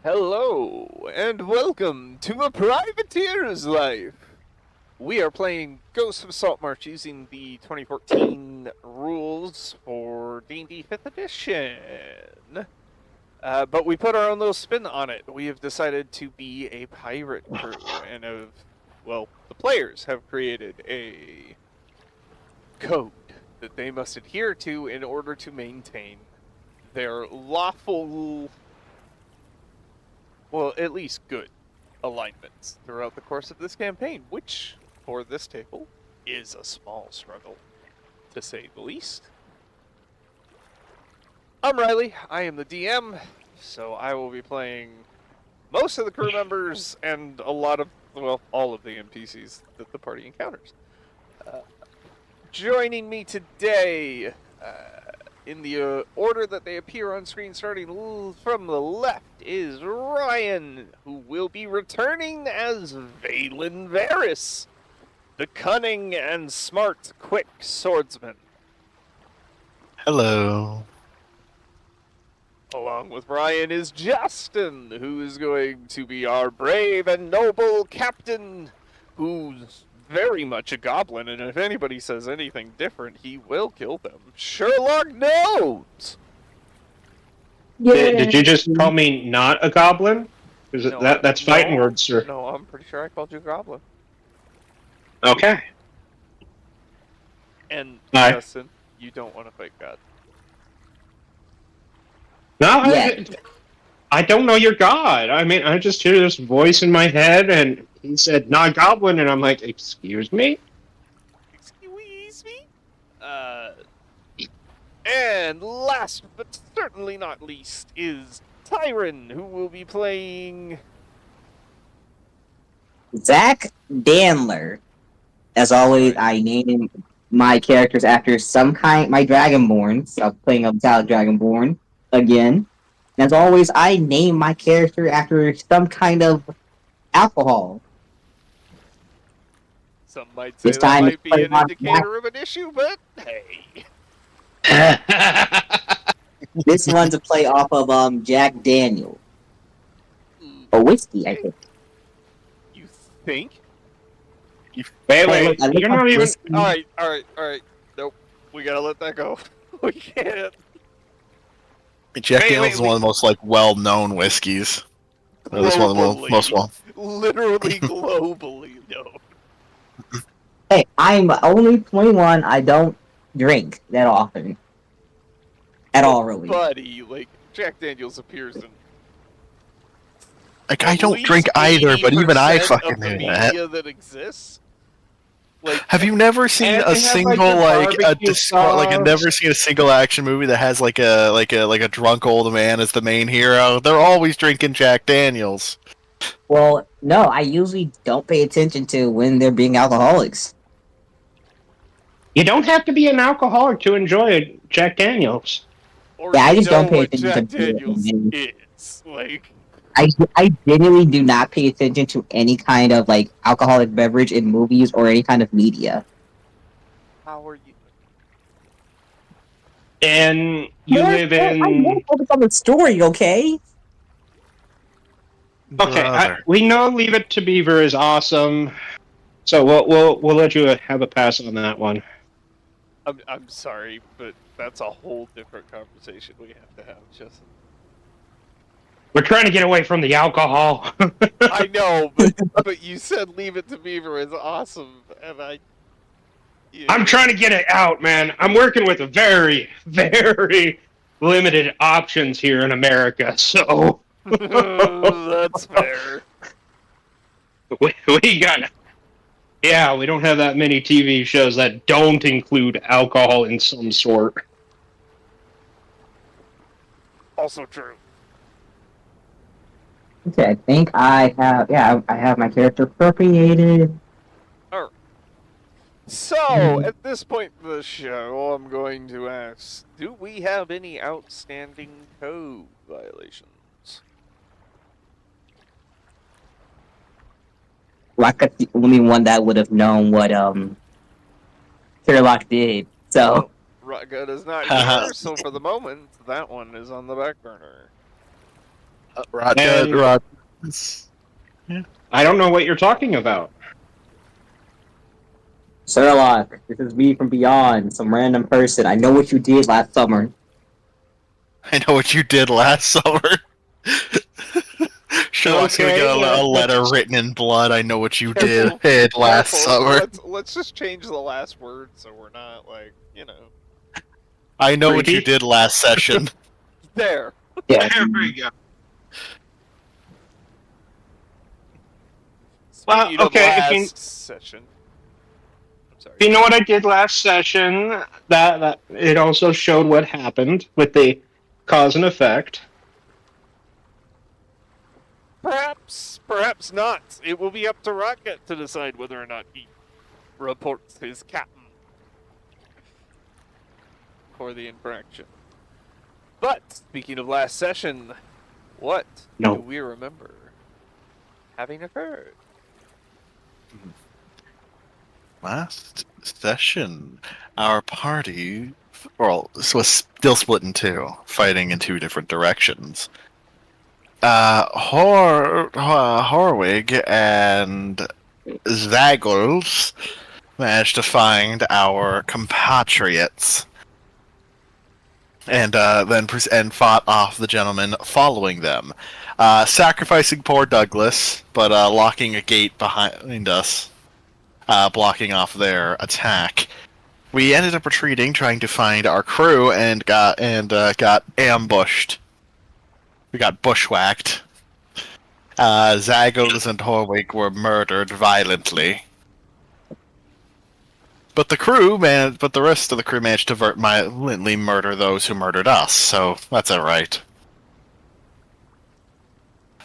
Hello, and welcome to A Privateer's Life. We are playing Ghosts of Saltmarsh using the 2014 rules for D&D 5th Edition. But we put our own little spin on it. We have decided to be a pirate crew, and the players have created a code that they must adhere to in order to maintain their lawful, well, at least good alignments throughout the course of this campaign, which, for this table, is a small struggle, to say the least. I'm Riley, I am the DM, so I will be playing most of the crew members and all of the NPCs that the party encounters. Joining me today, in the order that they appear on screen, starting from the left, is Ryan, who will be returning as Valen Varys, the cunning and smart, quick swordsman. Hello. Along with Ryan is Justin, who is going to be our brave and noble captain, who's very much a goblin, and if anybody says anything different, he will kill them. Sherlock knows! Did you just call me not a goblin? That's fighting words, sir. No, I'm pretty sure I called you a goblin. Okay. And Justin, you don't want to fight God. No, I don't know your God. I mean, I just hear this voice in my head, and he said, not goblin, and I'm like, excuse me? Excuse me? And last but certainly not least is Tyron, who will be playing Zach Danler. As always, I name my characters after some kind. My Dragonborn, so I'm playing a Metallic Dragonborn again. And as always, I name my character after some kind of alcohol. Some might say that might be an indicator of an issue, but hey. This one's a play off of Jack Daniel. Or whiskey, I think. You think? Wait, you're not even... Alright. Nope. We gotta let that go. We can't. Jack Daniel's is one of the most, well-known whiskeys. This one of the most well. Literally globally known. Hey, I'm only 21. I don't drink that often. At all, really. Buddy, Jack Daniels appears in... I don't drink either, but even I fucking knew that. Media that exists? Have you never seen a single never seen a single action movie that has a drunk old man as the main hero? They're always drinking Jack Daniels. Well, no, I usually don't pay attention to when they're being alcoholics. You don't have to be an alcoholic to enjoy Jack Daniels. Yeah, I just don't pay attention to Jack Daniels is. I genuinely do not pay attention to any kind of alcoholic beverage in movies or any kind of media. How are you? And you live in... I'm more focused on the story, okay? Okay, we know Leave It to Beaver is awesome, so we'll let you have a pass on that one. I'm sorry, but that's a whole different conversation we have to have, Justin. We're trying to get away from the alcohol. I know, but you said Leave It to Beaver is awesome, and I'm trying to get it out, man. I'm working with a very, very limited options here in America, so... That's fair. We got... Yeah, we don't have that many TV shows that don't include alcohol in some sort. Also true. Okay, I think I have my character appropriated. Alright. So, at this point in the show, I'm going to ask, do we have any outstanding code violations? Like the only one that would have known what Sherlock did. So Rutgut is not here, so for the moment, that one is on the back burner. And I don't know what you're talking about. Sherlock, this is me from beyond, some random person. I know what you did last summer. I know what you did last summer. Sherlock's gonna get a letter written in blood. I know what you did last summer. Let's just change the last word so we're not like, I know what you did last session. There. Yeah. There we go. Speaking of last session. I'm sorry. You know what I did last session? That it also showed what happened with the cause and effect. Perhaps not. It will be up to Rocket to decide whether or not he reports his captain for the infraction. But speaking of last session, what do we remember having occurred? Last session, our party, was still split in two, fighting in two different directions. Horwig and Zaggles managed to find our compatriots, and then fought off the gentleman following them, sacrificing poor Douglas, but locking a gate behind us, blocking off their attack. We ended up retreating, trying to find our crew, and got ambushed. We got bushwhacked. Zaggles and Horwig were murdered violently. But the rest of the crew managed to violently murder those who murdered us, so that's alright.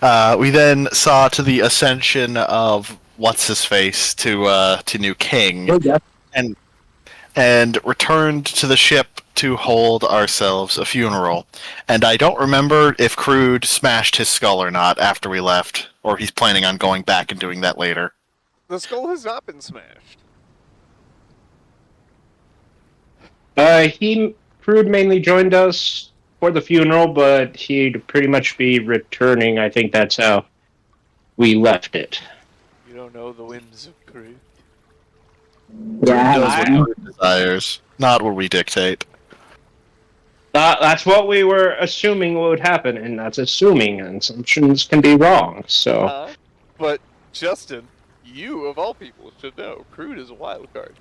We then saw to the ascension of What's-His-Face to New King, and returned to the ship to hold ourselves a funeral. And I don't remember if Crude smashed his skull or not after we left, or he's planning on going back and doing that later. The skull has not been smashed. Crude mainly joined us for the funeral, but he'd pretty much be returning. I think that's how we left it. You don't know the whims of Crude. Yeah, does what Crude desires, not what we dictate. That's what we were assuming would happen, and that's assuming, and assumptions can be wrong, so... But, Justin, you, of all people, should know, Crude is a wild card.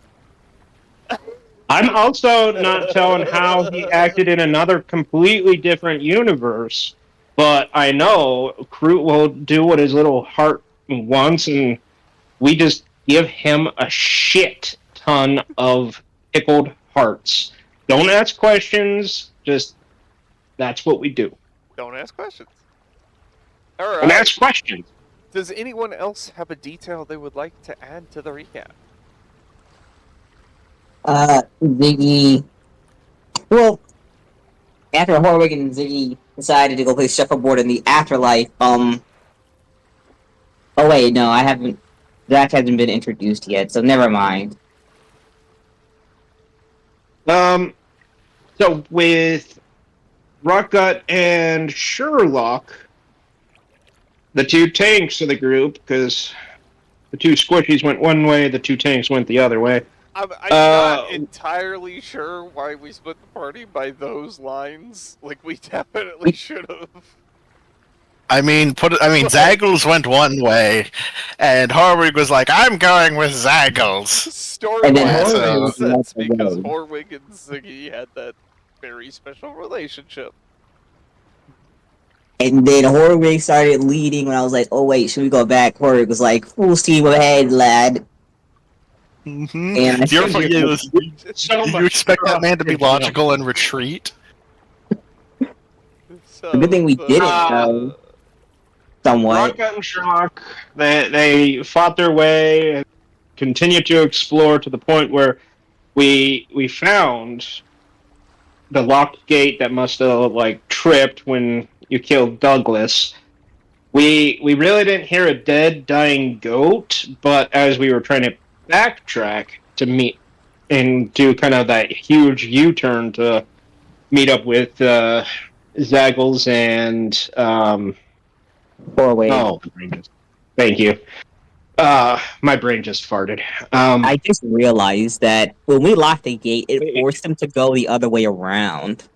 I'm also not telling how he acted in another completely different universe, but I know Crude will do what his little heart wants, and we just give him a shit ton of pickled hearts. Don't ask questions, just that's what we do. Don't ask questions. All right. Don't ask questions. Does anyone else have a detail they would like to add to the recap? Ziggy. Well, after Horwig and Ziggy decided to go play shuffleboard in the afterlife, Oh wait, no, I haven't. That hasn't been introduced yet, so never mind. So with Rockgut and Sherlock, the two tanks of the group, because the two squishies went one way, the two tanks went the other way. I'm not entirely sure why we split the party by those lines. Like, we definitely should have. Zaggles went one way, and Horwig was like, I'm going with Zaggles. Story-wise, makes sense because Horwig and Ziggy had that very special relationship. And then Horwig started leading when I was like, oh wait, should we go back? Horwig was like, full steam ahead, lad. Mm-hmm. And you expect that man to be logical and retreat? So, the good thing we didn't, though. Somewhat. Rockgut and Sherlock, they fought their way and continued to explore to the point where we found the locked gate that must have tripped when you killed Douglas. We really didn't hear a dead, dying goat, but as we were trying to backtrack to meet and do kind of that huge U-turn to meet up with Zaggles and Or wait, Oh, thank you. My brain just farted. I just realized that when we locked the gate, it forced them to go the other way around.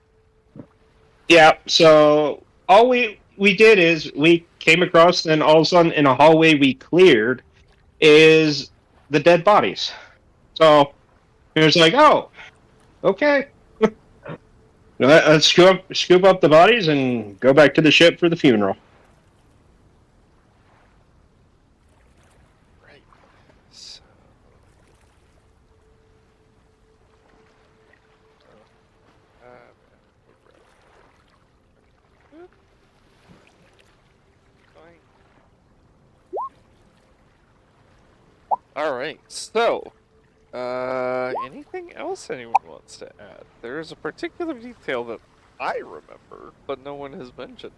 Yeah, so all we did is we came across, and all of a sudden in a hallway we cleared is the dead bodies. So it was like, oh, okay. Let's scoop up the bodies and go back to the ship for the funeral. Right. So. Oop. Fine. All right. So, anything else anyone wants to add? There is a particular detail that I remember, but no one has mentioned.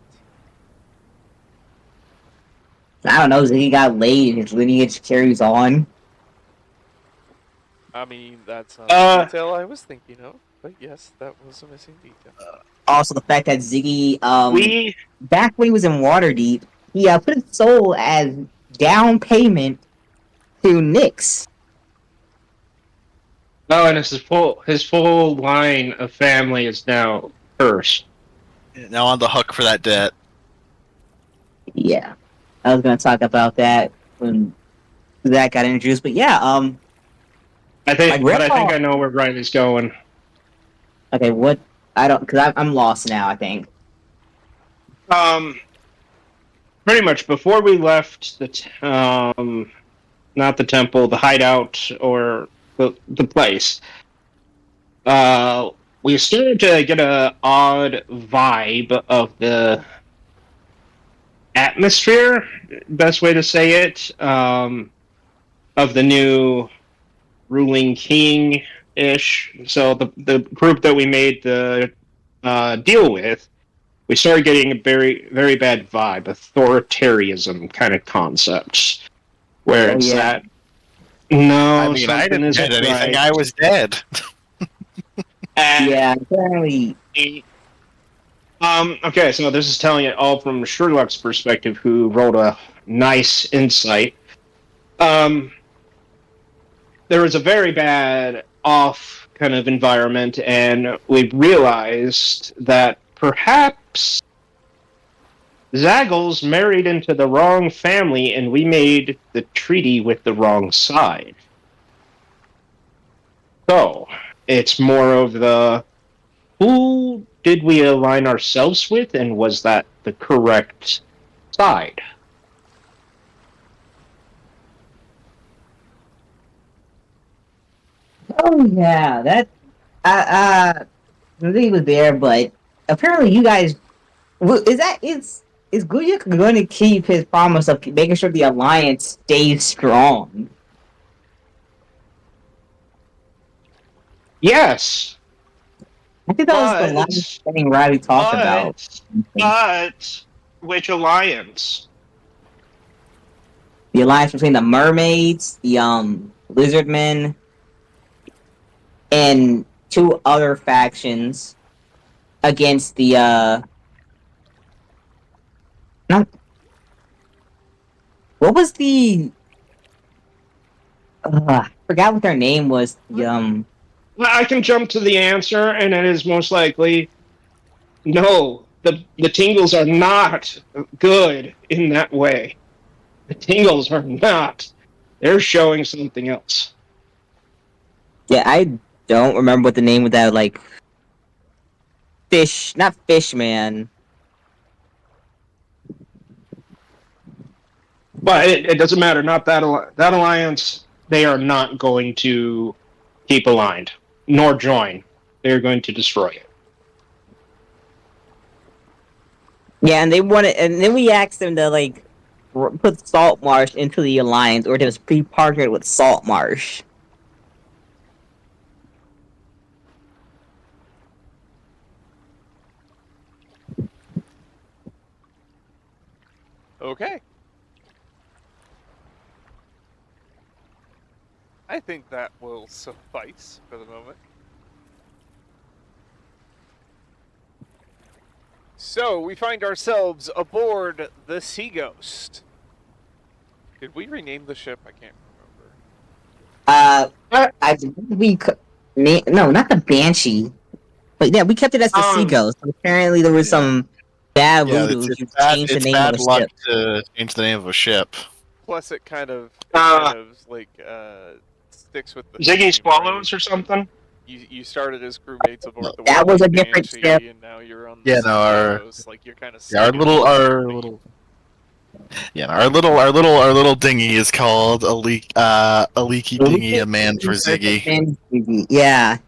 I don't know, Ziggy got laid and his lineage carries on. I mean, that's not the detail I was thinking of, but yes, that was a missing detail. Also, the fact that Ziggy, We back when he was in Waterdeep, he put his soul as down payment to Nyx. Oh, and his full line of family is now cursed. Now on the hook for that debt. Yeah, I was gonna talk about that when that got introduced, but yeah, I think, my but I think grandpa. I know where Riley's going. Okay, what? I don't, because I'm lost now. I think. Pretty much before we left not the temple, the hideout or the place. We started to get a odd vibe of the atmosphere, best way to say it, of the new ruling king ish. So the group that we made the deal with, we started getting a very very bad vibe, authoritarianism kind of concepts, where Oh it's yeah, that no, I mean, I something didn't get isn't anything. right. I was dead. And yeah. Apparently, okay, so this is telling it all from Sherlock's perspective, who wrote a nice insight. There was a very bad off kind of environment, and we realized that perhaps Zaggles married into the wrong family, and we made the treaty with the wrong side. So it's more of the who did we align ourselves with, and was that the correct side? oh yeah, that he was there, but apparently you guys is Guyuk going to keep his promise of making sure the alliance stays strong? Yes, I think that was the last but thing Riley talked about. but which alliance? The alliance between the mermaids, the lizardmen, and two other factions against the not what was the forgot what their name was. The Well, I can jump to the answer, and it is most likely no. The tingles are not good in that way. The tingles are not. They're showing something else. yeah, I don't remember what the name of that like fish, not fish man. But it doesn't matter. Not that alliance. They are not going to keep aligned nor join. They're going to destroy it. Yeah, and they wanted, and then we asked them to like put Saltmarsh into the alliance or just pre-partnered with Saltmarsh. Okay. I think that will suffice for the moment. So we find ourselves aboard the Sea Ghost. Did we rename the ship? I can't remember. I believe no, not the Banshee, but yeah, we kept it as the Sea Ghost. Apparently, there was some bad voodoo who changed the name of bad the luck ship. to change the name of a ship. Plus, it kind of like sticks with the Ziggy theme, Swallows right? or something. You started as crewmates aboard the That was a different Banshee, ship. and now you're on the Sea Ghost. Like you're kind of our little our little dinghy is called a leaky dinghy, a man for Ziggy. Yeah.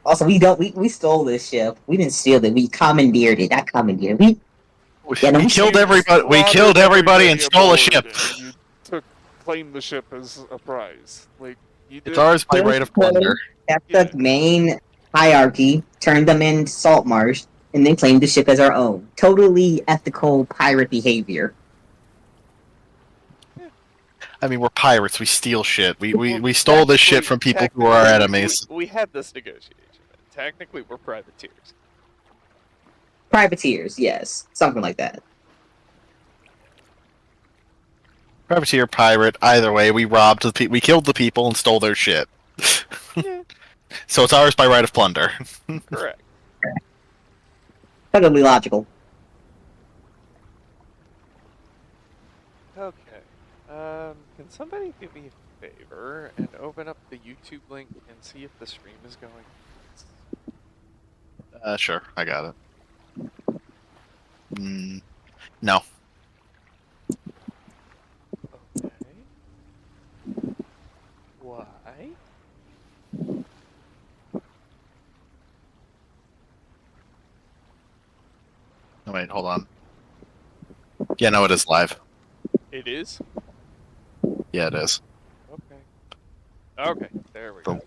Also, we stole this ship. We didn't steal it. We commandeered it. Not commandeered. We killed everybody. We killed everybody and stole a ship. And you claimed the ship as a prize. Like you did. It's ours by right of plunder. Kept the main hierarchy, turned them into salt marsh, and then claimed the ship as our own. Totally ethical pirate behavior. I mean, we're pirates. We steal shit. We stole this shit from people who are our enemies. We had this negotiation. Technically, we're privateers. Privateers, yes. Something like that. Privateer, pirate, either way, we robbed we killed the people and stole their shit. Yeah. So it's ours by right of plunder. Correct. Totally logical. Okay. Can somebody do me a favor and open up the YouTube link and see if the stream is going? Sure, I got it. No. Okay. Why? Oh, wait, hold on. Yeah, no, it is live. It is? Yeah, it is. Okay. Okay, there we go.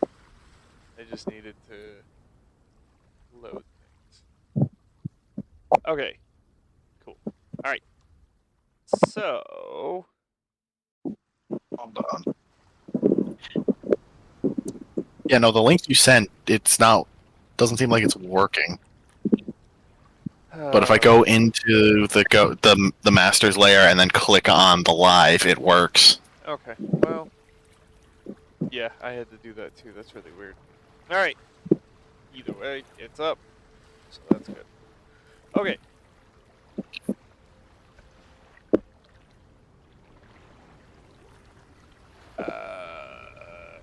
I just needed to load things. Okay. Cool. Alright. So... Hold on. Yeah, no, the link you sent, doesn't seem like it's working. But if I go into the master's layer and then click on the live, it works. Okay, well... Yeah, I had to do that too. That's really weird. Alright. Either way, it's up. So that's good. Okay.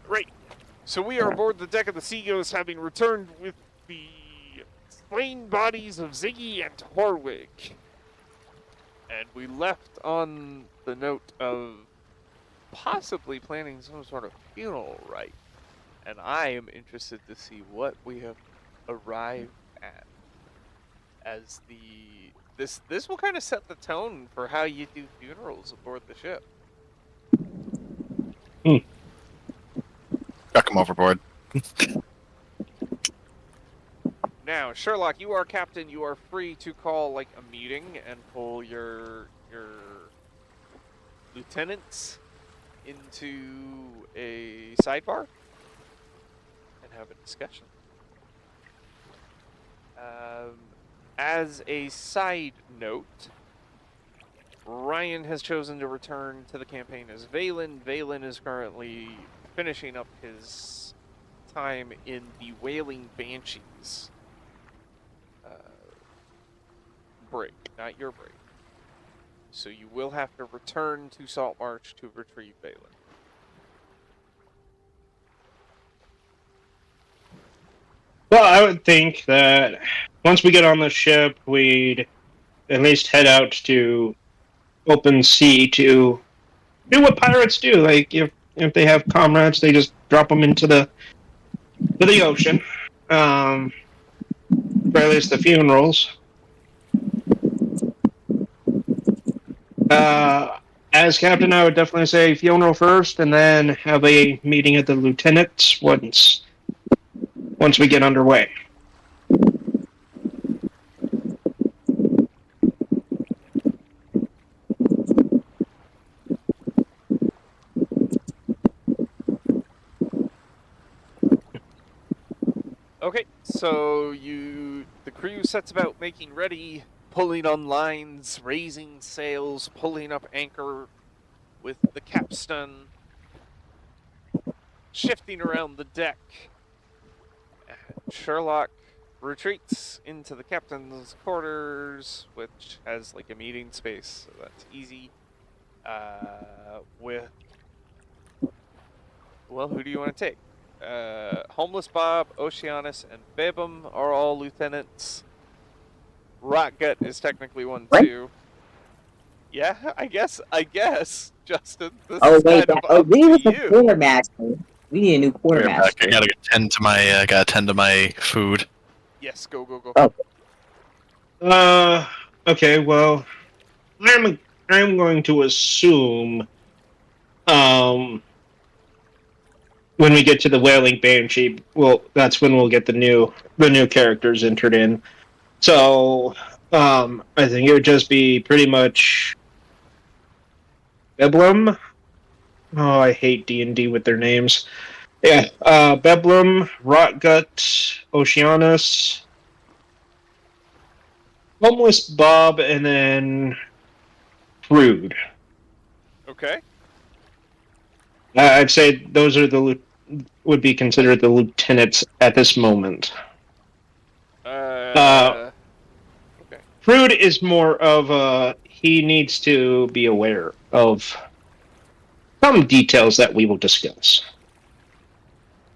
Right. So we are aboard the deck of the Sea Ghost, having returned with the slain bodies of Ziggy and Horwig. And we left on the note of possibly planning some sort of funeral rite. And I am interested to see what we have arrived at. As this will kind of set the tone for how you do funerals aboard the ship. Chuck him overboard. Now, Sherlock, you are captain. You are free to call like a meeting and pull your lieutenants into a sidebar and have a discussion. As a side note, Ryan has chosen to return to the campaign as Valen. Valen is currently finishing up his time in the Wailing Banshees break, not your break. So you will have to return to Saltmarsh to retrieve Valen. Well, I would think that once we get on the ship, we'd at least head out to open sea to do what pirates do. Like if they have comrades, they just drop them into the ocean. For at least the funerals. As captain, I would definitely say funeral first, and then have a meeting at the lieutenant's once we get underway. Okay, so the crew sets about making ready, pulling on lines, raising sails, pulling up anchor with the capstan, shifting around the deck. Sherlock retreats into the captain's quarters, which has like a meeting space, so that's easy. With who do you want to take? Homeless Bob, Oceanus, and Bebum are all lieutenants. Rotgut is technically one What? too. Yeah, I guess, Justin. This Oh is wait, kind of up we need to a you. quartermaster. We need a new I quartermaster. gotta attend to my food. Yes, go. Oh. Okay, well, I'm going to assume, when we get to the Wailing Banshee, that's when we'll get the new characters entered in. So, I think it would just be pretty much Beblum. Oh, I hate D&D with their names. Yeah, Beblum, Rotgut, Oceanus, Homeless Bob, and then Rude. Okay. I'd say those are would be considered the lieutenants at this moment. Okay. Prude is more of he needs to be aware of some details that we will discuss.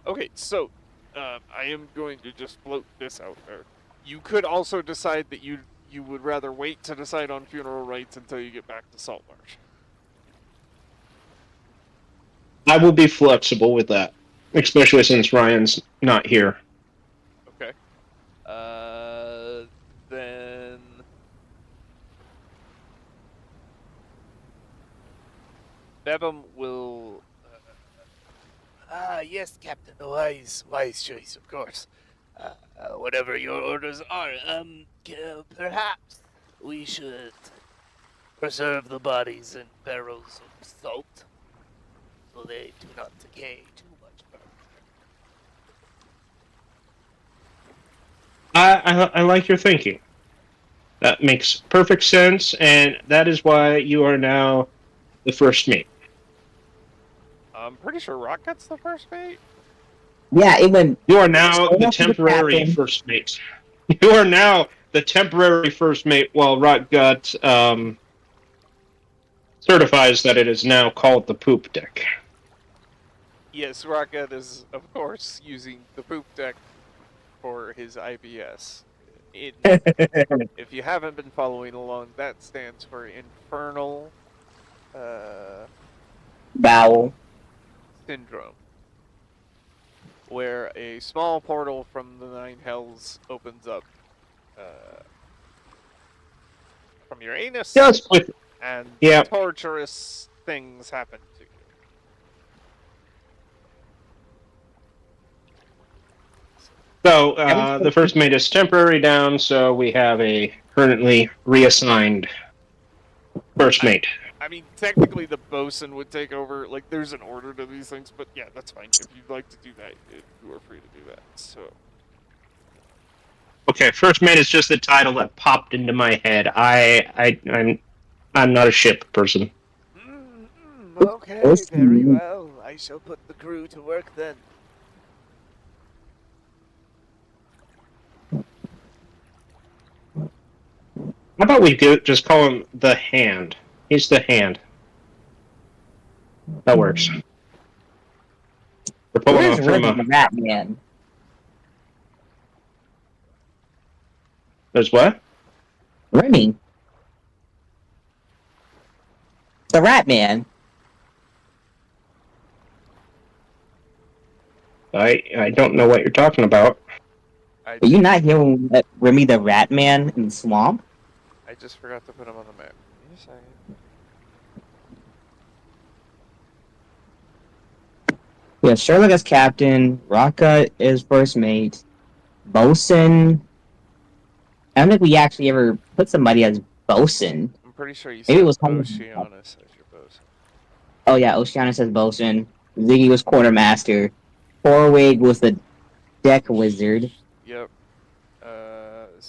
Okay, so I am going to just float this out there. You could also decide that you would rather wait to decide on funeral rites until you get back to Saltmarsh. I will be flexible with that, especially since Ryan's not here. Okay. Then Bebum will. Yes, Captain. Wise choice, of course. Whatever your orders are. Perhaps we should preserve the bodies in barrels of salt, so they do not decay too much further. I like your thinking. That makes perfect sense, and that is why you are now the first mate. I'm pretty sure Rocket's the first mate. Yeah, it went. You are now the the temporary captain. first mate. You are now the temporary first mate, while Rotgut certifies that it is now called the poop deck. Yes, Rocket is, of course, using the poop deck for his IBS. If you haven't been following along, that stands for Infernal Bowel. Syndrome, where a small portal from the Nine Hells opens up from your anus, Just with and Yeah. torturous things happen to you. So the first mate is temporary down, so we have a currently reassigned first mate. I mean, technically the bosun would take over. Like, there's an order to these things, but yeah, that's fine. If you'd like to do that, you are free to do that. So, Okay, first mate is just the title that popped into my head. I'm not a ship person. Okay, very well. I shall put the crew to work then. How about we just call him the Hand? He's the Hand. That works. We're pulling Where's off from Remy the Rat Man? There's what? Remy. The Rat Man. I don't know what you're talking about. I Are you not hearing Remy the Rat Man in the swamp? just forgot to put him on the map. Give me a second. Yeah, Sherlock is captain. Raka is first mate. Bosun. I don't think we actually ever put somebody as bosun. I'm pretty sure you Maybe said it was Oceanus as your bosun. Oh yeah, Oceanus as bosun. Ziggy was quartermaster. Horwig was the deck wizard. Yep.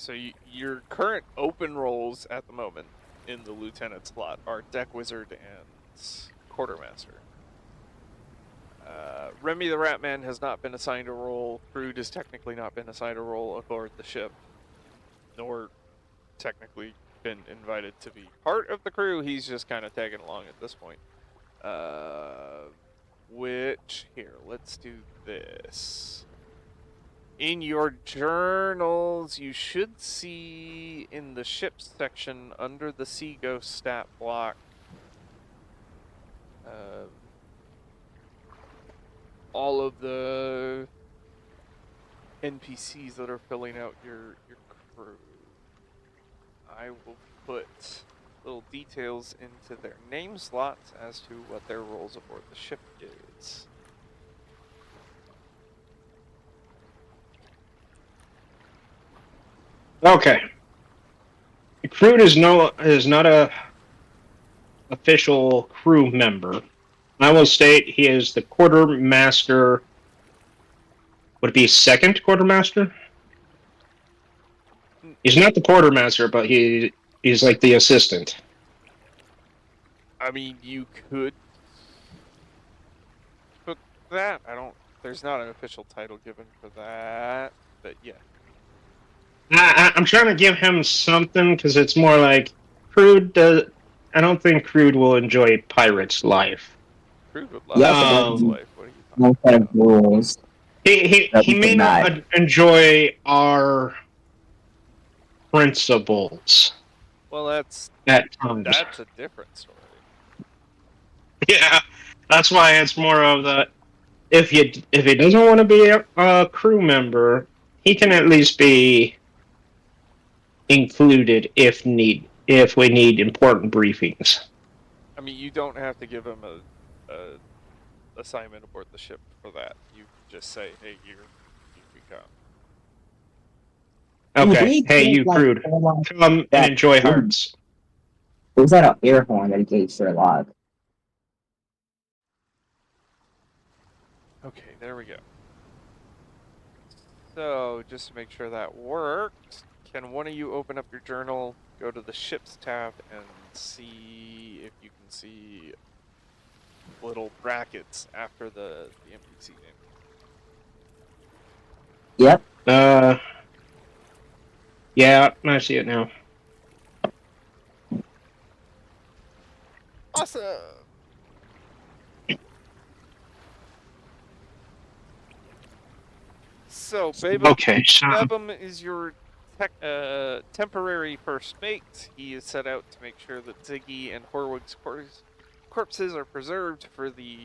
So your current open roles at the moment in the lieutenant slot are deck wizard and quartermaster. Remy the Ratman has not been assigned a role. Crude has technically not been assigned a role aboard the ship, nor technically been invited to be part of the crew. He's just kind of tagging along at this point. Here, let's do this. In your journals, you should see in the ships section under the Sea Ghost stat block all of the NPCs that are filling out your crew. I will put little details into their name slots as to what their roles aboard the ship is. Okay. Crude is not a official crew member. I will state he is the quartermaster. Would it be second quartermaster? He's not the quartermaster, but he's like the assistant. I mean, you could put that. There's not an official title given for that, but yeah. I'm trying to give him something because it's more like Crude does. I don't think Crude will enjoy pirate's life. Crude would love Pirate's life. What are you No talking set of about? rules. He may not enjoy our principles. Well, at times. That's a different story. Yeah, that's why it's more of the if he doesn't want to be a crew member, he can at least be included if we need important briefings. I mean, you don't have to give him a assignment aboard the ship for that. You just say, "Hey, you become." Okay, hey, you Crude, come and enjoy hearts. Was that an air horn that he gave Sherlock? Okay, there we go. So, just to make sure that worked, can one of you open up your journal, go to the ships tab, and see if you can see little brackets after the NPC name? Yep. Yeah, I see it now. Awesome! So, Babum, Okay, Babum is your temporary first mate. He is set out to make sure that Ziggy and Horwig's corpses are preserved for the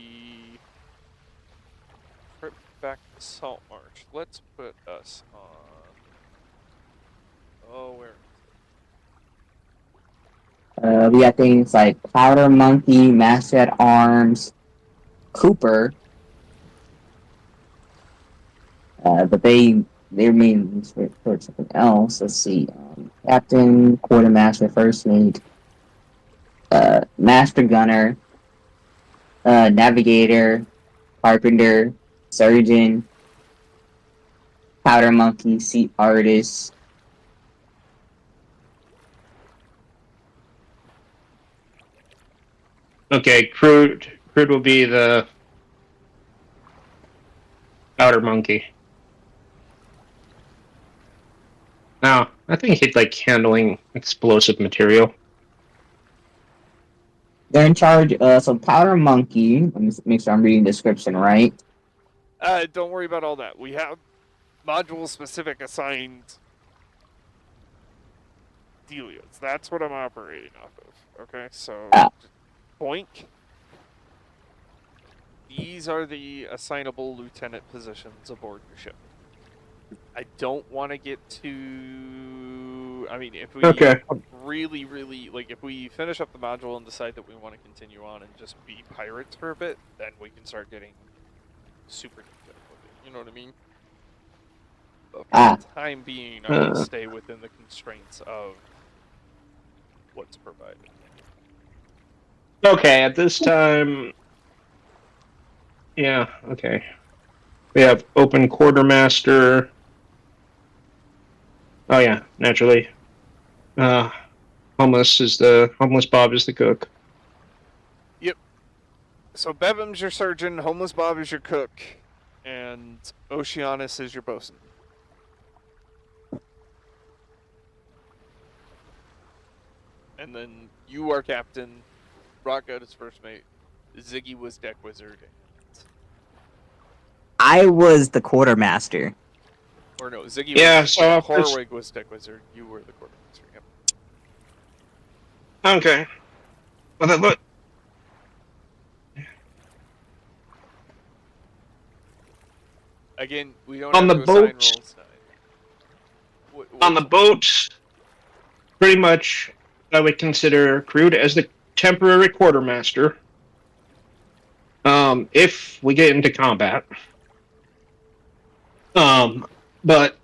trip back to Saltmarsh. Let's put us on... Oh, where? We got things like Powder Monkey, Master at Arms, Cooper. But they're mainly for something else. Let's see. Captain, Quartermaster, First Mate, Master Gunner, Navigator, Carpenter, Surgeon, Powder Monkey, Seat Artist. Okay, Crude will be the Powder Monkey. Now, I think he'd like handling explosive material. They're in charge. So Powder Monkey. Let me make sure I'm reading the description right. Don't worry about all that. We have module-specific assigned dealios. That's what I'm operating off of. Okay, so boink. These are the assignable lieutenant positions aboard your ship. I don't want to get too... I mean, if we really, like, if we finish up the module and decide that we want to continue on and just be pirates for a bit, then we can start getting super detailed with it. You know what I mean? But for the time being, I want to stay within the constraints of what's provided. Okay, at this time... Yeah, okay. We have Open Quartermaster... Oh yeah, naturally. Homeless Bob is the cook. Yep. So Bevim's your surgeon, Homeless Bob is your cook, and Oceanus is your bosun. And then you are captain, Rockout is first mate, Ziggy was deck wizard, I was the quartermaster. or no, Ziggy Yeah, was, so I'll Horwig was deck wizard, you were the quartermaster, yep. Okay. Well, then look. Again, we don't On have the to assign boat- roles tonight. On the boat, pretty much, I would consider Crude as the temporary quartermaster. If we get into combat. But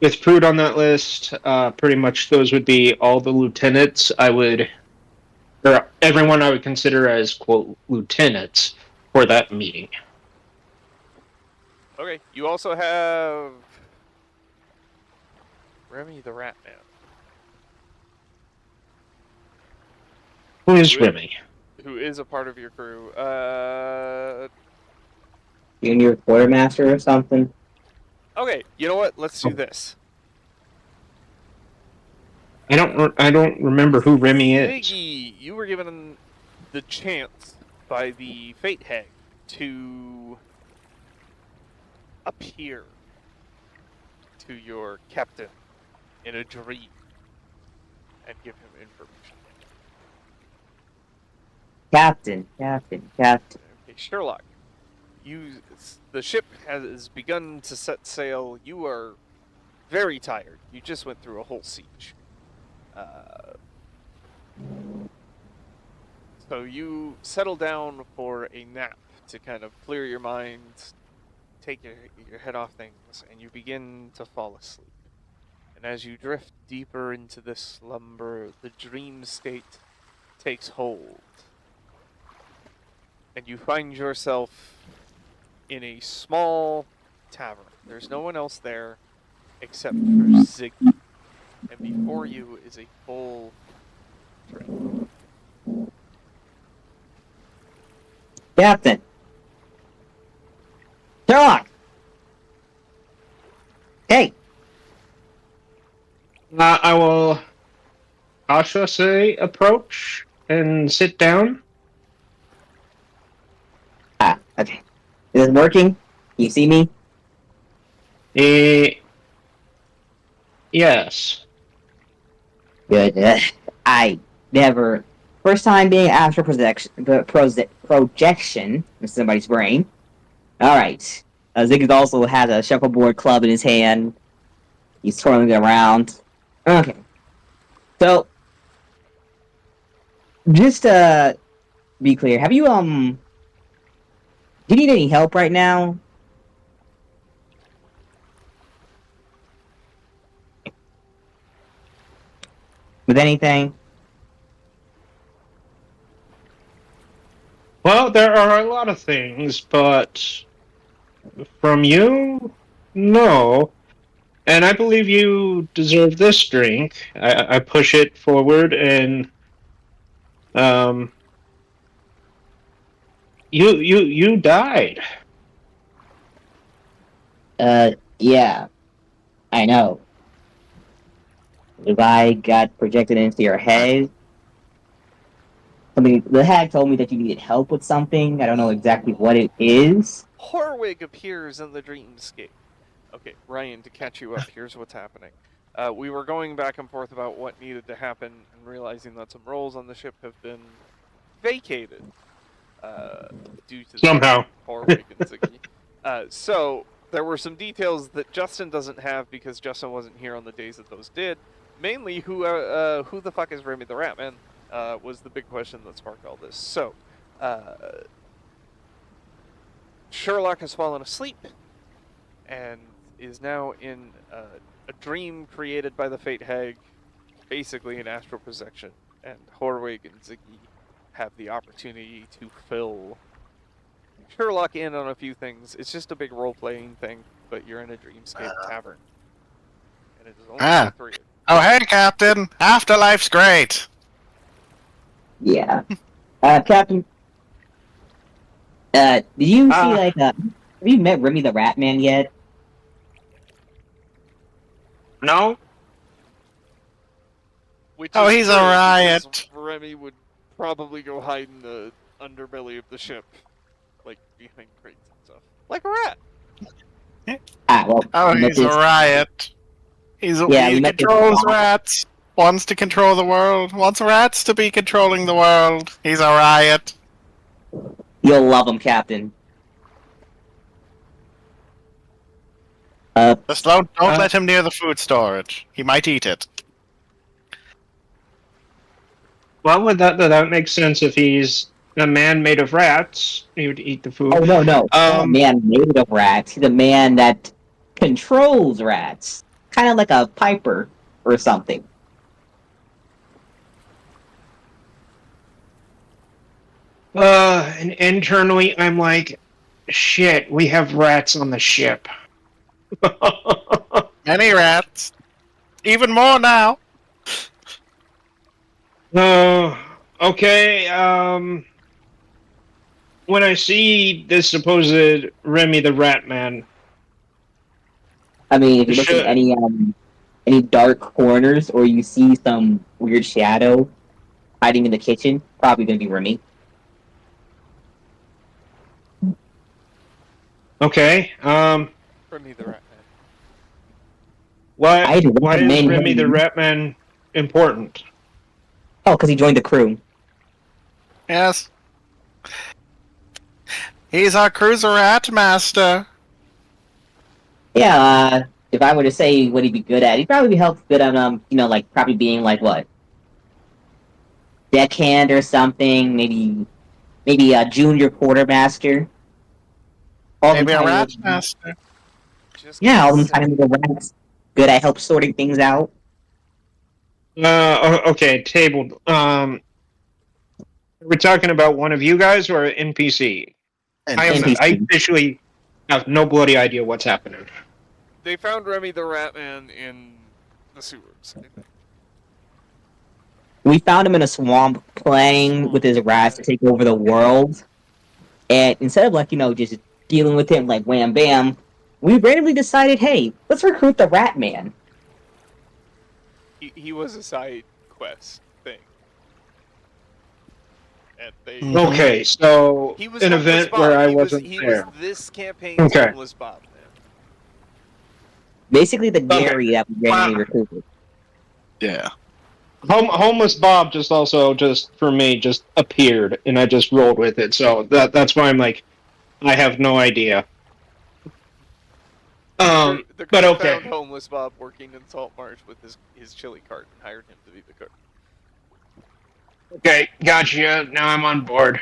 with Crude on that list, pretty much those would be all the lieutenants or everyone I would consider as, quote, lieutenants for that meeting. Okay, you also have Remy the Rat Man. Who is Remy? Who is a part of your crew. Junior quartermaster or something. Okay, you know what? Let's do this. I don't remember who Remy is. Ziggy, you were given the chance by the Fate Hag to appear to your captain in a dream and give him information. Captain. Okay, Sherlock, the ship has begun to set sail. You are very tired. You just went through a whole siege. So you settle down for a nap to kind of clear your mind, take your head off things, and you begin to fall asleep. And as you drift deeper into this slumber, the dream state takes hold. And you find yourself in a small tavern. There's no one else there except for Ziggy. And before you is a full drink. Captain. Sherlock. Hey. I will cautiously approach and sit down. Okay. Is it working? You see me? Yes. Good. I never. First time being astral projection in somebody's brain. Alright. Ziggy also has a shuffleboard club in his hand. He's twirling it around. Okay. So, just to be clear, have you, do you need any help right now? With anything? Well, there are a lot of things, but from you, no. And I believe you deserve this drink. I push it forward, and you died. Yeah. I know. If I got projected into your head, the hag told me that you needed help with something. I don't know exactly what it is. Horwig appears in the dreamscape. Okay, Ryan, to catch you up, here's what's happening. We were going back and forth about what needed to happen and realizing that some roles on the ship have been vacated due to Somehow. Horwig and Ziggy. So there were some details that Justin doesn't have because Justin wasn't here on the days that those did. Mainly, who the fuck is Remy the Ratman was the big question that sparked all this. So, Sherlock has fallen asleep and is now in a dream created by the Fate Hag, basically an astral projection. And Horwig and Ziggy have the opportunity to fill Sherlock in on a few things. It's just a big role-playing thing, but you're in a dreamscape tavern. And It is only 3. Oh, hey, Captain. Afterlife's great. Yeah. Captain, did you see, like, have you met Remy the Rat Man yet? No? Which Oh, is he's a true, because riot. Remy would probably go hide in the underbelly of the ship, like behind crates and stuff, like a rat. Well, Oh, we met he's a this. riot. We He met this. controls rats. Wants to control the world. Wants rats to be controlling the world. He's a riot. You'll love him, Captain. Just don't let him near the food storage. He might eat it. Well, that makes sense if he's a man made of rats. He would eat the food. Oh, no. Not a man made of rats. He's a man that controls rats. Kind of like a Piper or something. And internally, I'm like, shit, we have rats on the ship. Many rats. Even more now. Okay, when I see this supposed Remy the Rat Man, I mean, if you look at any dark corners or you see some weird shadow hiding in the kitchen, probably gonna be Remy. okay, Remy the Rat Man. why is recommend Remy the him. Rat Man important? Oh, because he joined the crew. Yes. He's our cruiser rat master. Yeah, if I were to say what he'd be good at, he'd probably be good at, like, probably being, like, what? Deckhand or something, maybe a junior quartermaster. Maybe a rat master. All them tiny little rats. Good at help sorting things out. Okay, tabled. We're talking about one of you guys or an NPC? NPC. I officially have no bloody idea what's happening. They found Remy the Rat Man in the sewers. I think. We found him in a swamp playing with his rats to take over the world. And instead of, like, just dealing with him like wham bam, we randomly decided, hey, let's recruit the Rat Man. He was a side quest thing. And they Okay, so he was an Homeless event Bob. where I he wasn't was, there. was this campaign's Okay. Homeless Bob. Man. Basically the Gary that we randomly recruited. Yeah. Homeless Bob just for me just appeared and I just rolled with it. So that's why I'm like, I have no idea. The crew But okay. found Homeless Bob working in Salt Marsh with his chili cart and hired him to be the cook. Okay, gotcha. Now I'm on board.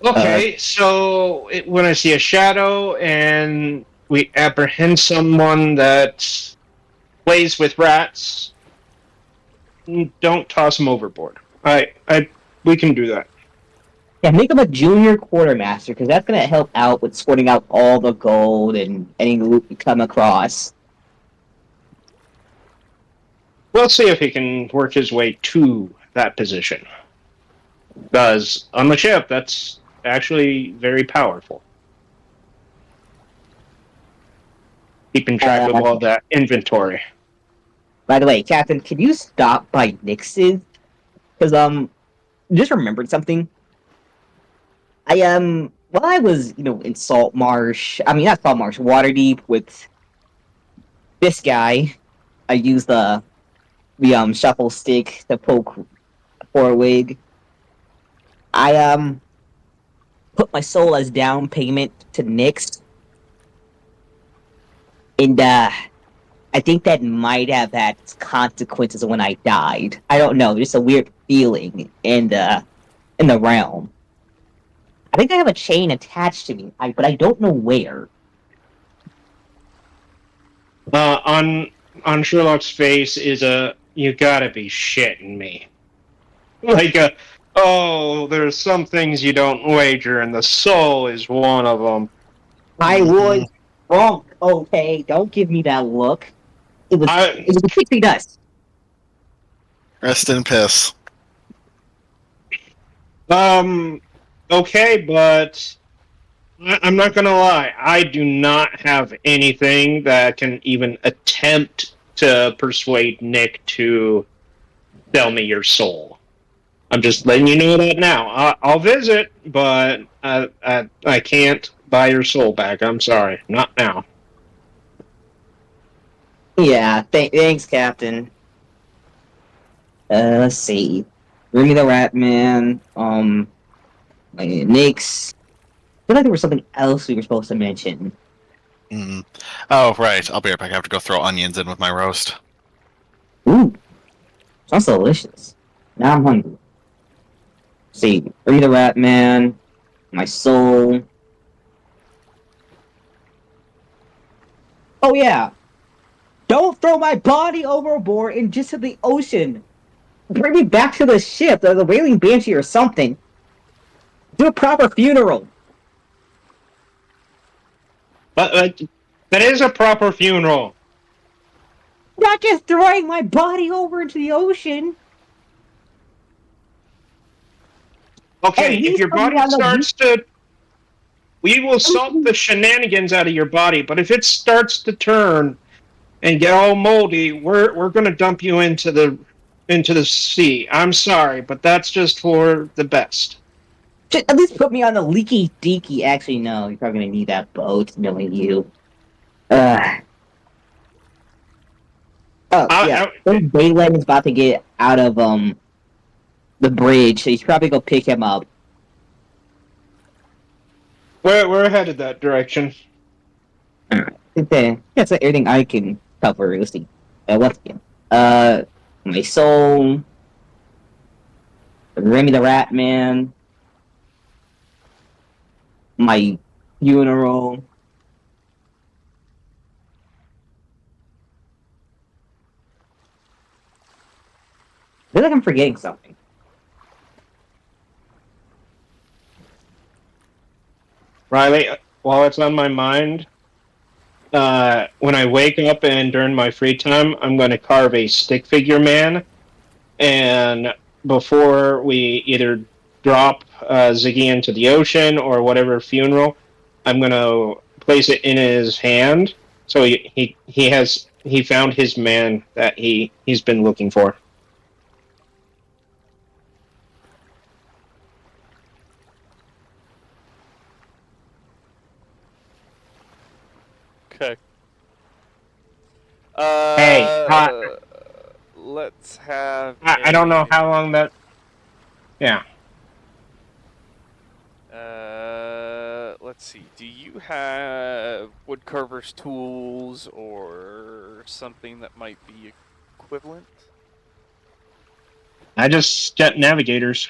Okay, so when I see a shadow and we apprehend someone that plays with rats, don't toss them overboard. We can do that. Yeah, make him a junior quartermaster, because that's going to help out with sorting out all the gold and any loot we come across. We'll see if he can work his way to that position. Because on the ship, that's actually very powerful. Keeping track of all that inventory. By the way, Captain, can you stop by Nix's? Because, just remembered something. While I was, in Salt Marsh, not Salt Marsh, Waterdeep with this guy, I used the shuffle stick to poke Wig. I, put my soul as down payment to Nyx. And, I think that might have had consequences when I died. I don't know, just a weird feeling in the realm. I think I have a chain attached to me, but I don't know where. On Sherlock's face is you gotta be shitting me. Like there's some things you don't wager, and the soul is one of them. I was Wrong. Okay, don't give me that look. It was a pixie dust. Rest in piss. Okay, but I'm not gonna lie. I do not have anything that can even attempt to persuade Nick to sell me your soul. I'm just letting you know that now. I'll visit, but I can't buy your soul back. I'm sorry, not now. Yeah, thanks, Captain. Let's see. Remy the Rat Man. Nyx. I feel like there was something else we were supposed to mention. Mm. Oh, right. I'll be right back. I have to go throw onions in with my roast. Ooh, sounds delicious. Now I'm hungry. Let's see, Remy the Rat Man. My soul. Oh yeah. Don't throw my body overboard and just to the ocean. Bring me back to the ship, or the Wailing Banshee or something. Do a proper funeral. But that is a proper funeral. Not just throwing my body over into the ocean. Okay, if your body starts to, we will salt the shenanigans out of your body. But if it starts to turn and get all moldy, we're gonna dump you into the sea. I'm sorry, but that's just for the best. Just at least put me on the leaky deaky. Actually, no, you're probably gonna need that boat, knowing you. Oh yeah, Bayland is about to get out of the bridge, so you should probably go pick him up. We're headed that direction. Okay, that's everything I can cover. Let's see. Once again, my soul, Remy the Rat Man, my funeral. I feel like I'm forgetting something. Riley, while it's on my mind, when I wake up and during my free time, I'm going to carve a stick figure man. And before we either drop Ziggy into the ocean or whatever funeral, I'm going to place it in his hand. So he found his man that he's been looking for. Okay. Hey, let's have. I don't know how long that. Yeah. Let's see. Do you have woodcarver's tools or something that might be equivalent? I just got navigators.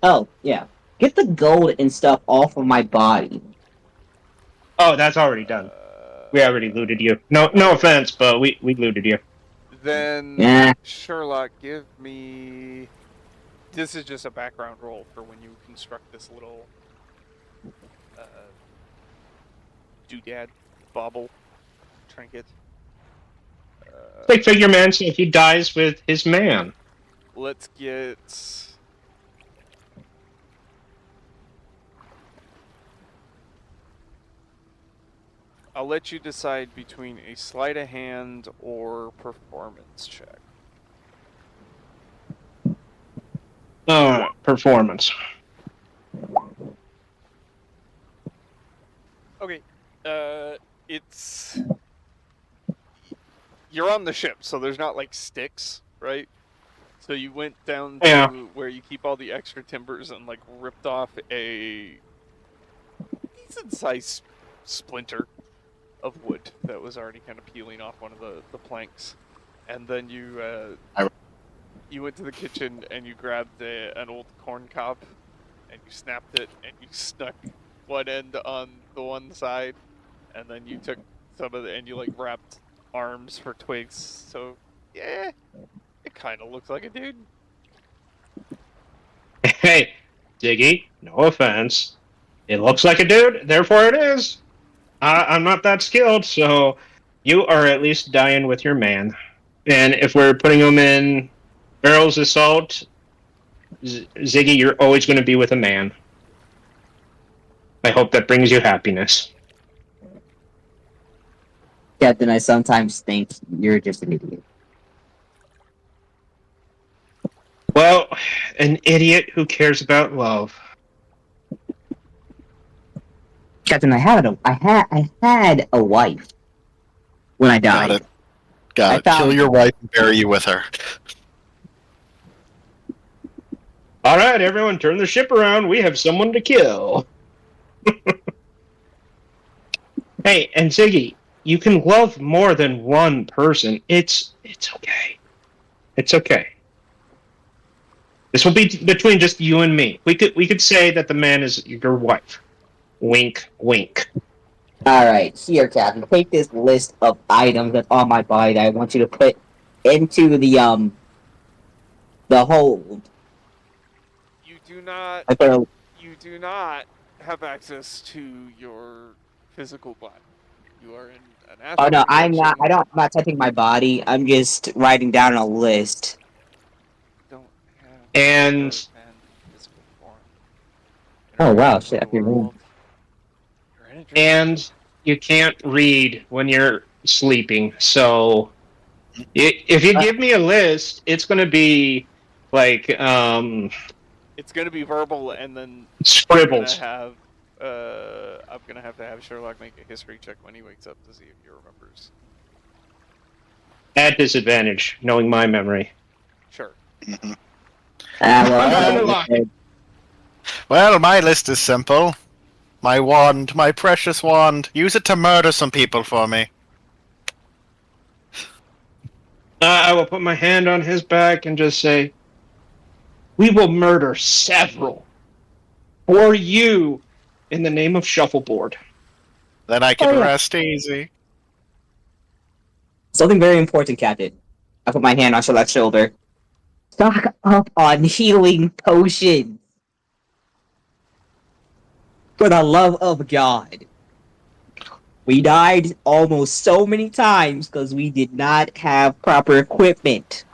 Oh yeah, get the gold and stuff off of my body. Oh, that's already done. We already looted you. No offense, but we looted you. Then Sherlock, give me. This is just a background roll for when you construct this little doodad bauble trinket. Stick figure man, so he dies with his man. Let's get. I'll let you decide between a sleight of hand or performance check. Performance. Okay. It's. You're on the ship, so there's not like sticks, right? So you went down to where you keep all the extra timbers and like ripped off a decent sized splinter of wood that was already kind of peeling off one of the planks. And then you went to the kitchen and you grabbed an old corn cob and you snapped it and you stuck one end on the one side, and then you took some of the and you like wrapped arms for twigs. So yeah, it kind of looks like a dude. Hey, Diggy, no offense. It looks like a dude, therefore it is. I'm not that skilled, so you are at least dying with your man. And if we're putting him in barrels of salt, Ziggy, you're always going to be with a man. I hope that brings you happiness. Captain, I sometimes think you're just an idiot. Well, an idiot who cares about love. Captain, I had a wife when I died. Got it. Got I it. Kill found your her. wife and bury you with her. All right, everyone, turn the ship around. We have someone to kill. Hey, and Ziggy, you can love more than one person. It's okay. It's okay. This will be between just you and me. We could say that the man is your wife. Wink, wink. Alright, here, Captain. Take this list of items that's on my body that I want you to put into the hold. You do not. I put a, You do not have access to your physical body. You are in an oh astral no, I'm not. projection. I'm not touching my body. I'm just writing down a list. Don't have And and physical form. Oh wow, Interaction shit! I with the feel world. You're in a dream. and you can't read when you're sleeping. So if you give me a list, it's going to be like It's gonna be verbal, and then scribbles I'm gonna have to have Sherlock make a history check when he wakes up to see if he remembers. at disadvantage, knowing my memory. Sure. well, I'm not I gonna already lie. said- Well, my list is simple. My wand, my precious wand. Use it to murder some people for me. I will put my hand on his back and just say, "We will murder several for you in the name of shuffleboard." Then I Oh, can yeah. rest easy. Something very important, Captain. I put my hand on Charlotte's shoulder. Stock up on healing potions. For the love of God. We died almost so many times because we did not have proper equipment.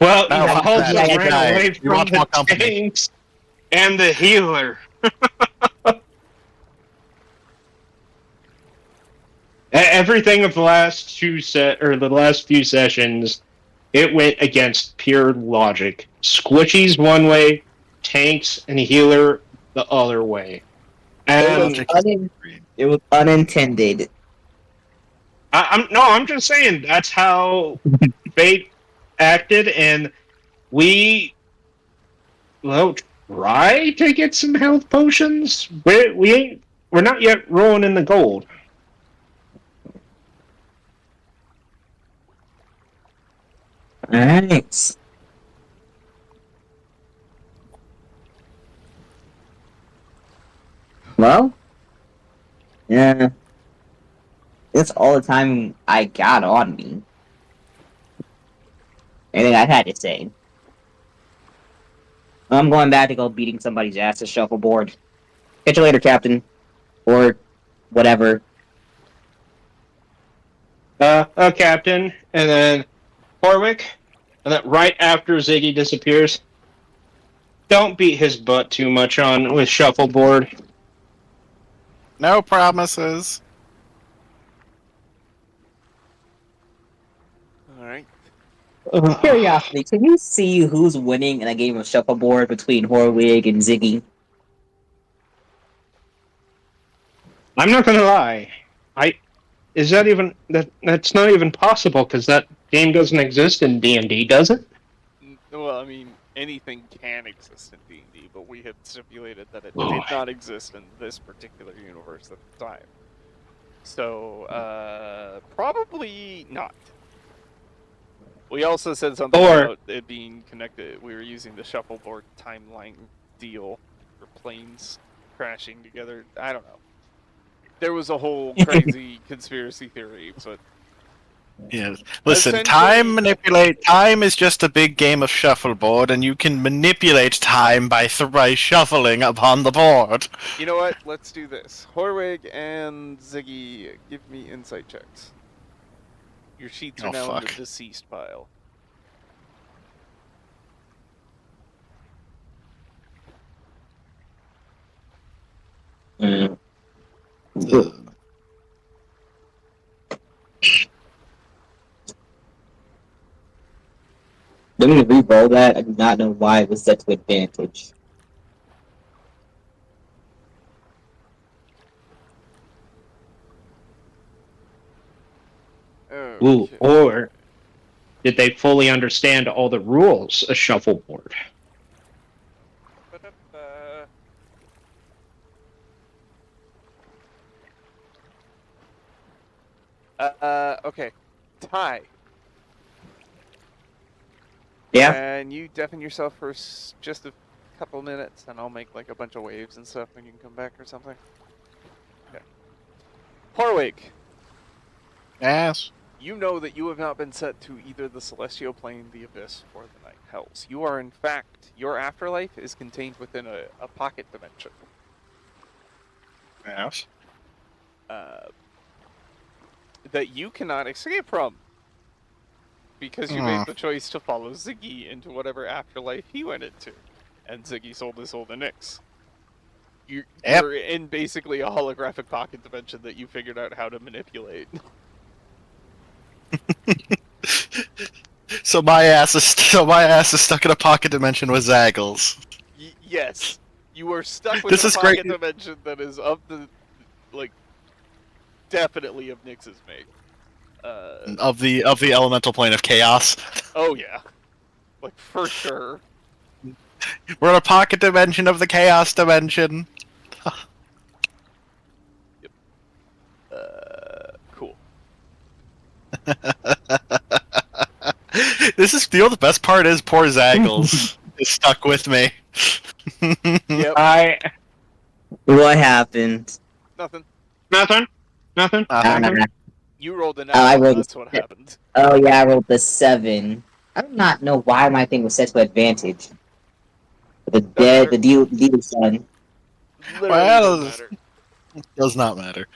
Well, Now, you I- fuck that. also I- You ran died. away You from want more the company. tanks and the healer. Everything of the last the last few sessions, it went against pure logic. Squishies one way, tanks and healer the other way. And Logic is green. It was unintended. I'm just saying that's how fate acted, and we try to get some health potions. We're not yet rolling in the gold. Alright. Well, yeah. That's all the time I got on me. Anything I had to say. I'm going back to go beating somebody's ass at shuffleboard. Catch you later, Captain. Or whatever. Captain, and then Horwick, and then right after Ziggy disappears, don't beat his butt too much on with shuffleboard. No promises. All right. Curiosity, can you see who's winning in a game of shuffleboard between Horwig and Ziggy? I'm not gonna lie. That's not even possible because that game doesn't exist in D&D, does it? Well, I mean, anything can exist in D&D, but we had stipulated that it did not exist in this particular universe at the time. So, probably not. We also said something about it being connected. We were using the shuffleboard timeline deal for planes crashing together. I don't know. There was a whole crazy conspiracy theory, but Yeah. Listen, Essentially- time is just a big game of shuffleboard, and you can manipulate time by shuffling upon the board. You know what? Let's do this. Horwig and Ziggy, give me insight checks. Your sheets are Oh, now in the fuck. deceased pile. Mm. Do we re-roll that? I do not know why it was set to advantage. Ooh, Okay. or did they fully understand all the rules of shuffleboard? Ba-da-ba. Okay. Ty. Yeah. And you deafen yourself for just a couple minutes, and I'll make like a bunch of waves and stuff when you can come back or something. Okay. Horwig, Yes. you know that you have not been set to either the Celestial Plane, the Abyss, or the Night Hells. You are, in fact, your afterlife is contained within a pocket dimension. Yes. That you cannot escape from. Because you made the choice to follow Ziggy into whatever afterlife he went into. And Ziggy sold his soul to Nyx. You're in basically a holographic pocket dimension that you figured out how to manipulate. So my ass is stuck in a pocket dimension with Zaggles. Yes. You are stuck with This a is pocket great. dimension that is of the, like, definitely of Nyx's make. Of the elemental plane of chaos. Oh yeah. Like, for sure. We're in a pocket dimension of the chaos dimension. Cool. This is, the best part is poor Zaggles is stuck with me. Yep. What happened? Nothing. Nothing. You rolled an I apple, rolled that's what happened. Oh yeah, I rolled the 7. I do not know why my thing was set to advantage. The matter. deal done. Literally Well, doesn't matter. does not matter.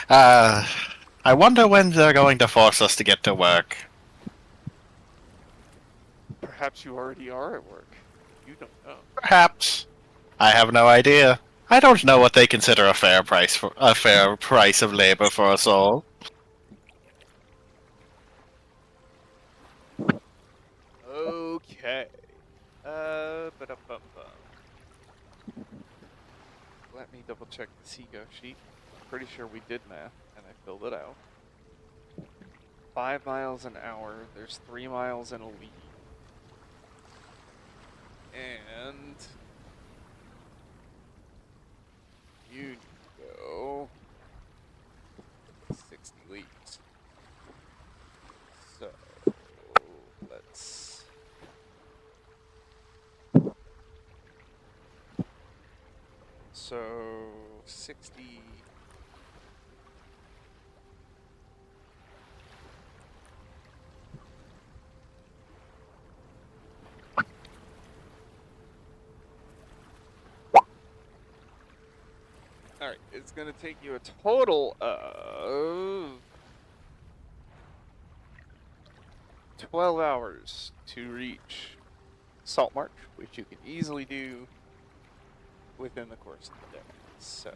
I wonder when they're going to force us to get to work. Perhaps you already are at work. You don't know. Perhaps. I have no idea. I don't know what they consider a fair price of labor for us all. Okay. Ba-dum-bum-bum. Let me double check the Seago sheet. Pretty sure we did math, and I filled it out. 5 miles an hour. There's 3 miles in a lead. And you need to go 60 leagues. So let's. So 60. Alright, it's gonna take you a total of 12 hours to reach Salt March, which you can easily do within the course of the day. So,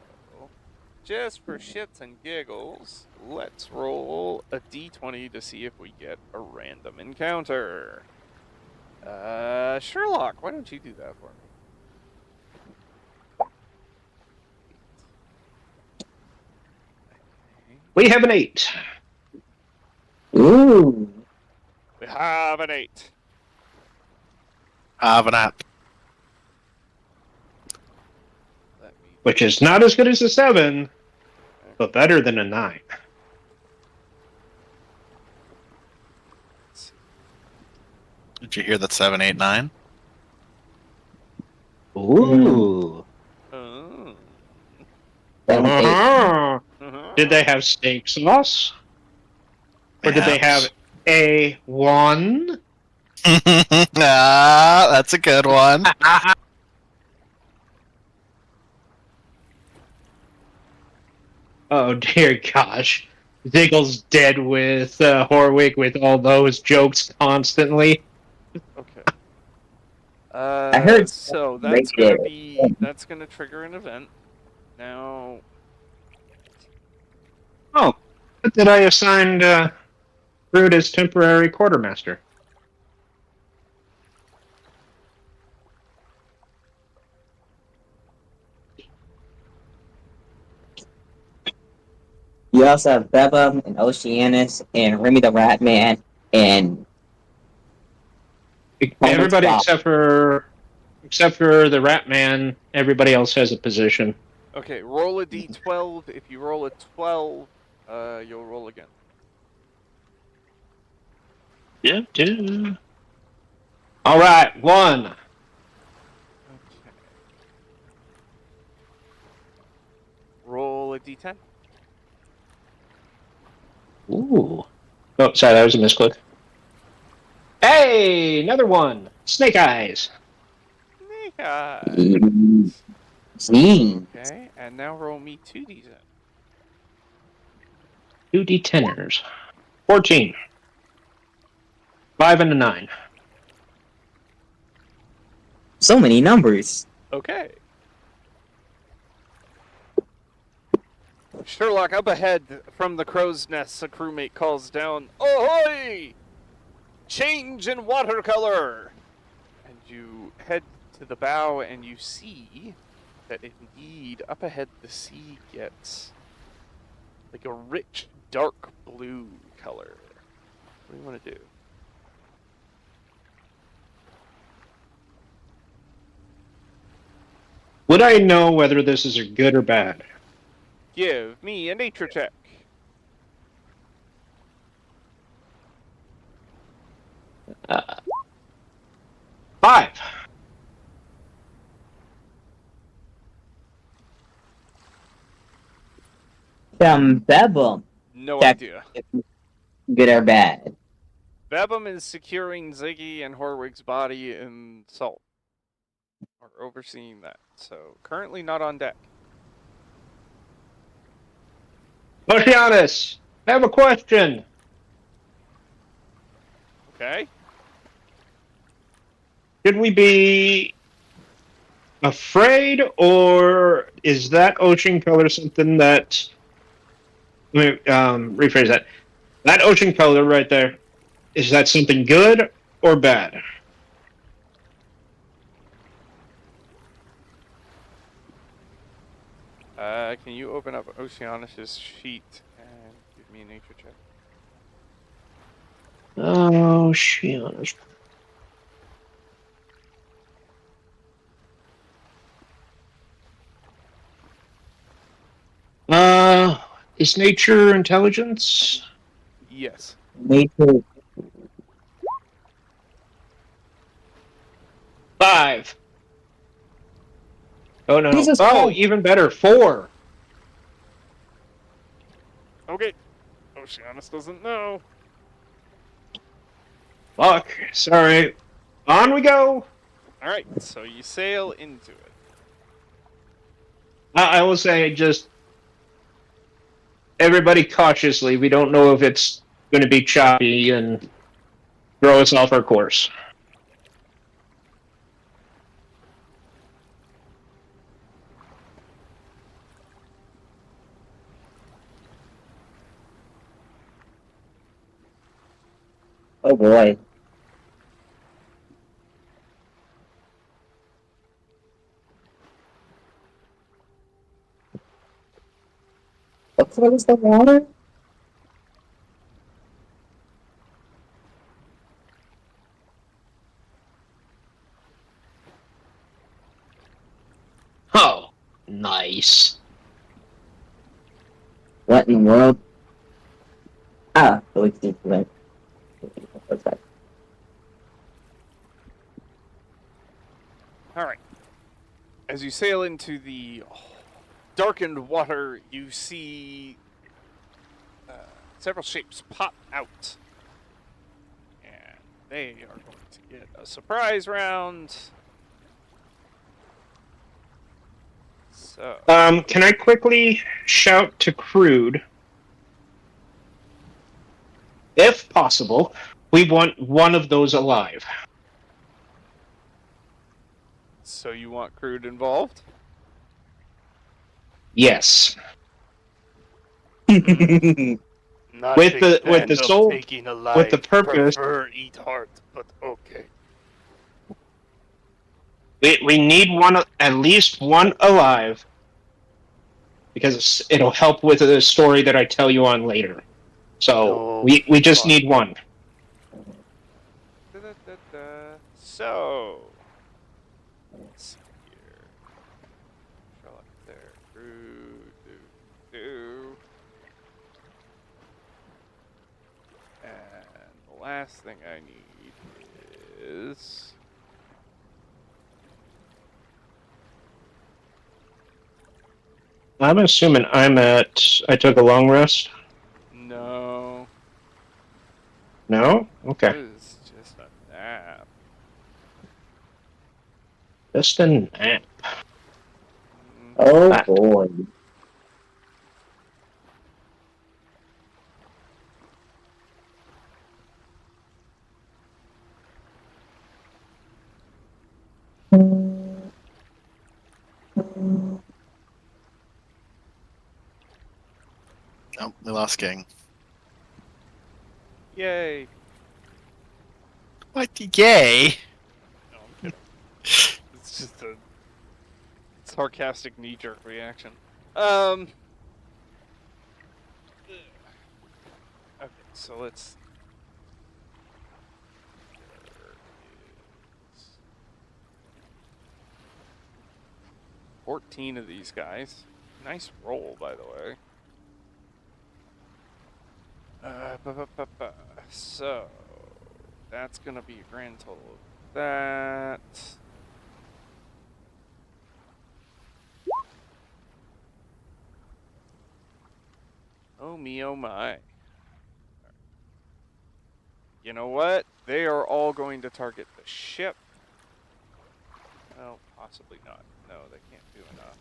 just for shits and giggles, let's roll a d20 to see if we get a random encounter. Sherlock, why don't you do that for me? We have an 8. Ooh. We have an 8. Have an app. Let me Which is not as good as a 7, but better than a 9. Did you hear that 7, 8, 9? Ooh. Oh. 7, 8. Uh-huh. Did they have steak sauce? Or did they have a 1. Ah, that's a good one. Oh dear gosh. Ziggle's dead with Horwick with all those jokes constantly. Okay. I heard So right that's there. gonna trigger an event. Now, Oh, what did I assign Brood as temporary quartermaster? You also have Bebum and Oceanus and Remy the Ratman and Everybody Stop. except for the Rat Man. Everybody else has a position. okay, roll a d12. If you roll a 12, you'll roll again. Yeah. All right, 1. Okay. Roll a d10. Ooh. Oh, sorry, that was a misclick. Hey, another 1. Snake Eyes. Yeah. Gee. Okay, and now roll me 2d10. 2d10ers. 14. 5 and a 9. So many numbers. Okay. Sherlock, up ahead from the crow's nest, a crewmate calls down, "Ahoy! Change in watercolor!" And you head to the bow and you see that indeed up ahead the sea gets like a rich dark blue color. What do you want to do? Would I know whether this is a good or bad? Give me a nature check. Uh, 5. Bebum. No Check. idea. Good or bad? Babum is securing Ziggy and Horwig's body in salt. Or overseeing that. So currently not on deck. Oceanus, I have a question. Okay. Should we be afraid, or is that ocean color something that... Let me rephrase that. That ocean color right there, is that something good or bad? Can you open up Oceanus's sheet and give me a nature check? Oh, Oceanus. Is nature intelligence? Yes. Nature. 5. Oh no! Jesus Oh, Christ. even better, 4. Okay. Oceanus doesn't know. Fuck. Sorry. On we go. Alright, so you sail into it. I will say, just everybody cautiously. We don't know if it's going to be choppy and throw us off our course. Oh boy. What color is the water? Oh, nice. What in the world? Ah, the leaks deep red. What's that? Alright. As you sail into the darkened water, you see several shapes pop out they are going to get a surprise round. So. Can I quickly shout to Crude? If possible, we want one of those alive. So you want Crude involved? Yes. Not With big the fan of soul, taking a with the life. purpose. Prefer eat heart, but okay. We need one, at least one alive, because it'll help with the story that I tell you on later. So No, we just fine. need one. So, let's see here. Sherlock there. And the last thing I need is. I'm assuming I took a long rest. No. No? Okay. This is just a nap. Just a nap. Oh boy. Oh, we lost King. Yay. What? Yay! No, I'm kidding. It's just a sarcastic knee-jerk reaction. Okay, so let's. There is 14 of these guys. Nice roll, by the way. So that's gonna be a grand total of that. Oh me, oh my. You know what? They are all going to target the ship. Well, possibly not. No, they can't do enough.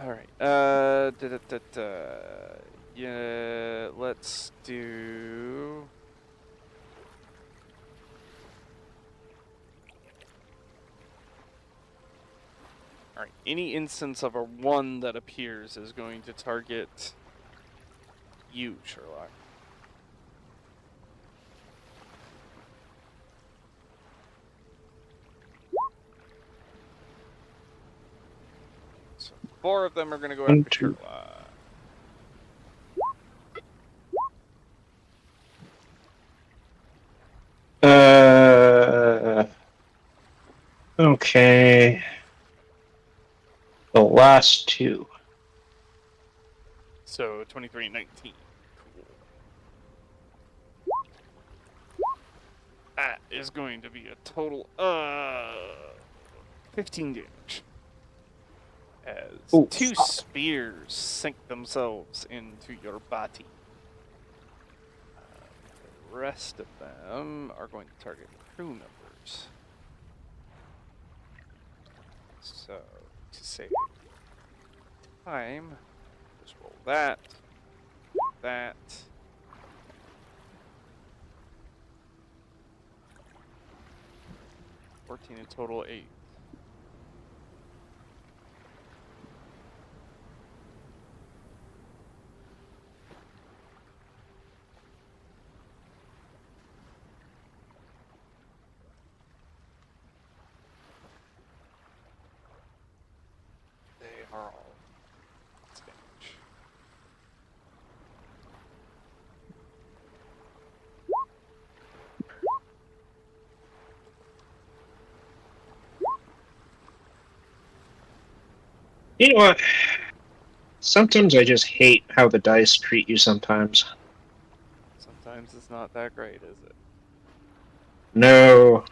Alright. Yeah, let's do. Alright, any instance of a 1 that appears is going to target you, Sherlock. So 4 of them are going to go after Sherlock. Okay. The last 2. So 23 and 19. Cool. That is going to be a total of 15 damage. As Ooh. 2 spears sink themselves into your body. The rest of them are going to target crew members. So, to save time, just roll that. 14 in total, 8. They are all damage. You know what? Sometimes I just hate how the dice treat you sometimes. Sometimes it's not that great, is it? No.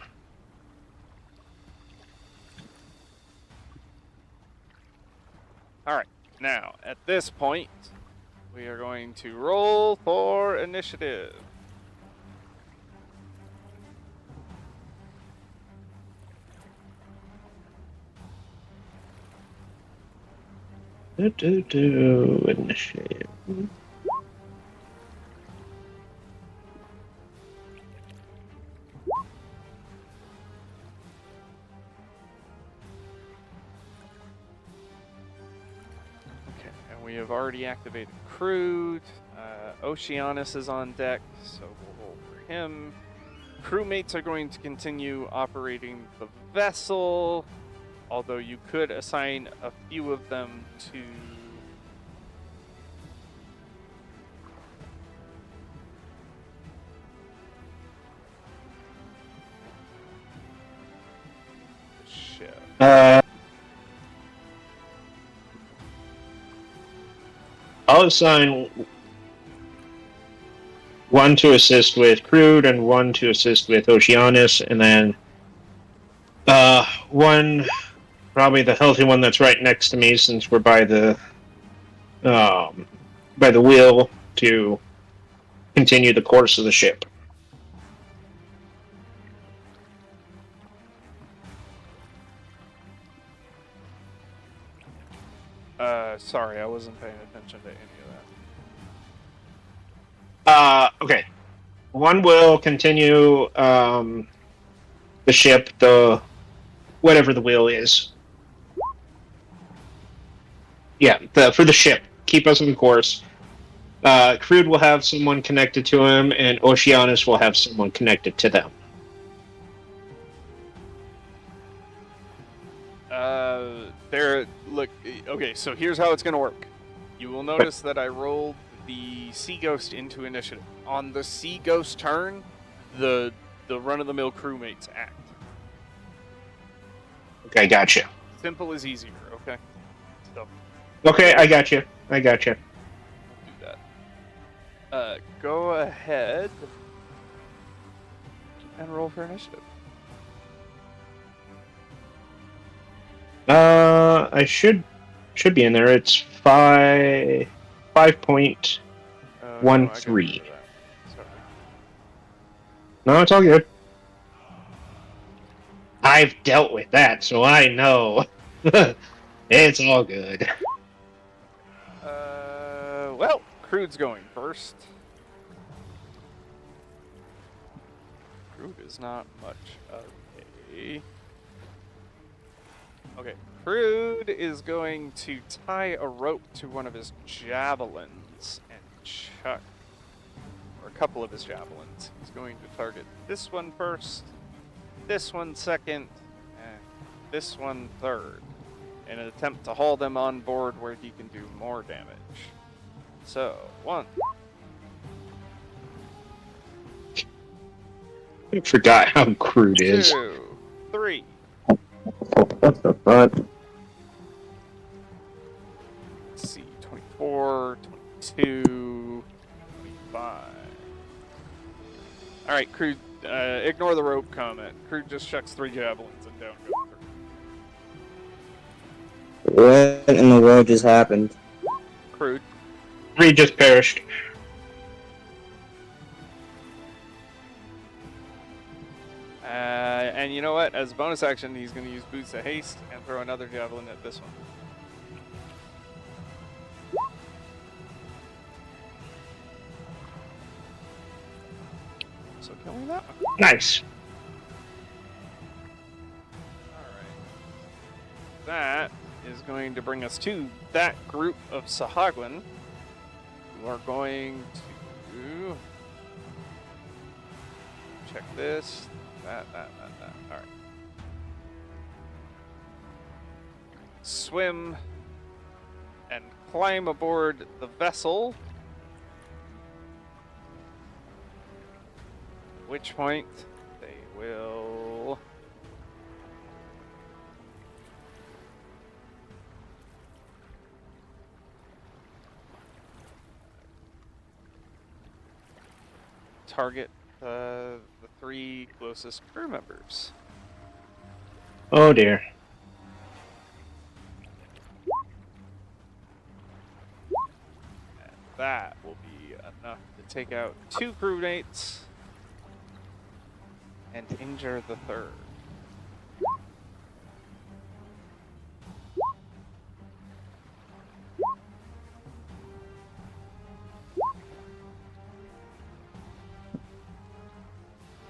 Alright, now, at this point, we are going to roll for initiative. Initiative. Okay, and we have already activated Crude. Oceanus is on deck, so we'll roll for him. Crewmates are going to continue operating the vessel, although you could assign a few of them to the ship. I'll assign one to assist with Crude and one to assist with Oceanus, and then one, probably the healthy one that's right next to me, since we're by the wheel, to continue the course of the ship. Sorry, I wasn't paying attention to any of that. Okay. One will continue the ship, whatever the wheel is. Yeah, for the ship. Keep us on course. Crude will have someone connected to him, and Oceanus will have someone connected to them. Look, okay, so here's how it's going to work. You will notice that I rolled the Sea Ghost into initiative. On the Sea Ghost turn, the run-of-the-mill crewmates act. Okay, gotcha. Simple as easier, okay? So, Okay, I gotcha. do that. Go ahead and roll for initiative. I should be in there. It's 5.13. No, I got rid of that. Sorry. No, it's all good. I've dealt with that, so I know. It's all good. Well, Crude's going first. Crude is not much of a... Okay, Crude is going to tie a rope to one of his javelins and chuck, or a couple of his javelins. He's going to target this one first, this one second, and this one third, in an attempt to haul them on board where he can do more damage. So, 1. I forgot how Crude is. 2, 3. What the fuck? Let's see, 24, 22, 25. Alright, Crude, ignore the rope comment. Crude just chucks 3 javelins and down goes Crude. What in the world just happened? Crude. 3 just perished. And you know what? As a bonus action, he's going to use Boots of Haste and throw another javelin at this one. So killing that one. Nice. Alright. That is going to bring us to that group of Sahagwin who are going to check this. That. Alright. Swim and climb aboard the vessel. At which point they will target the 3 closest crew members. Oh dear. that will be enough to take out 2 crewmates and injure the 3rd.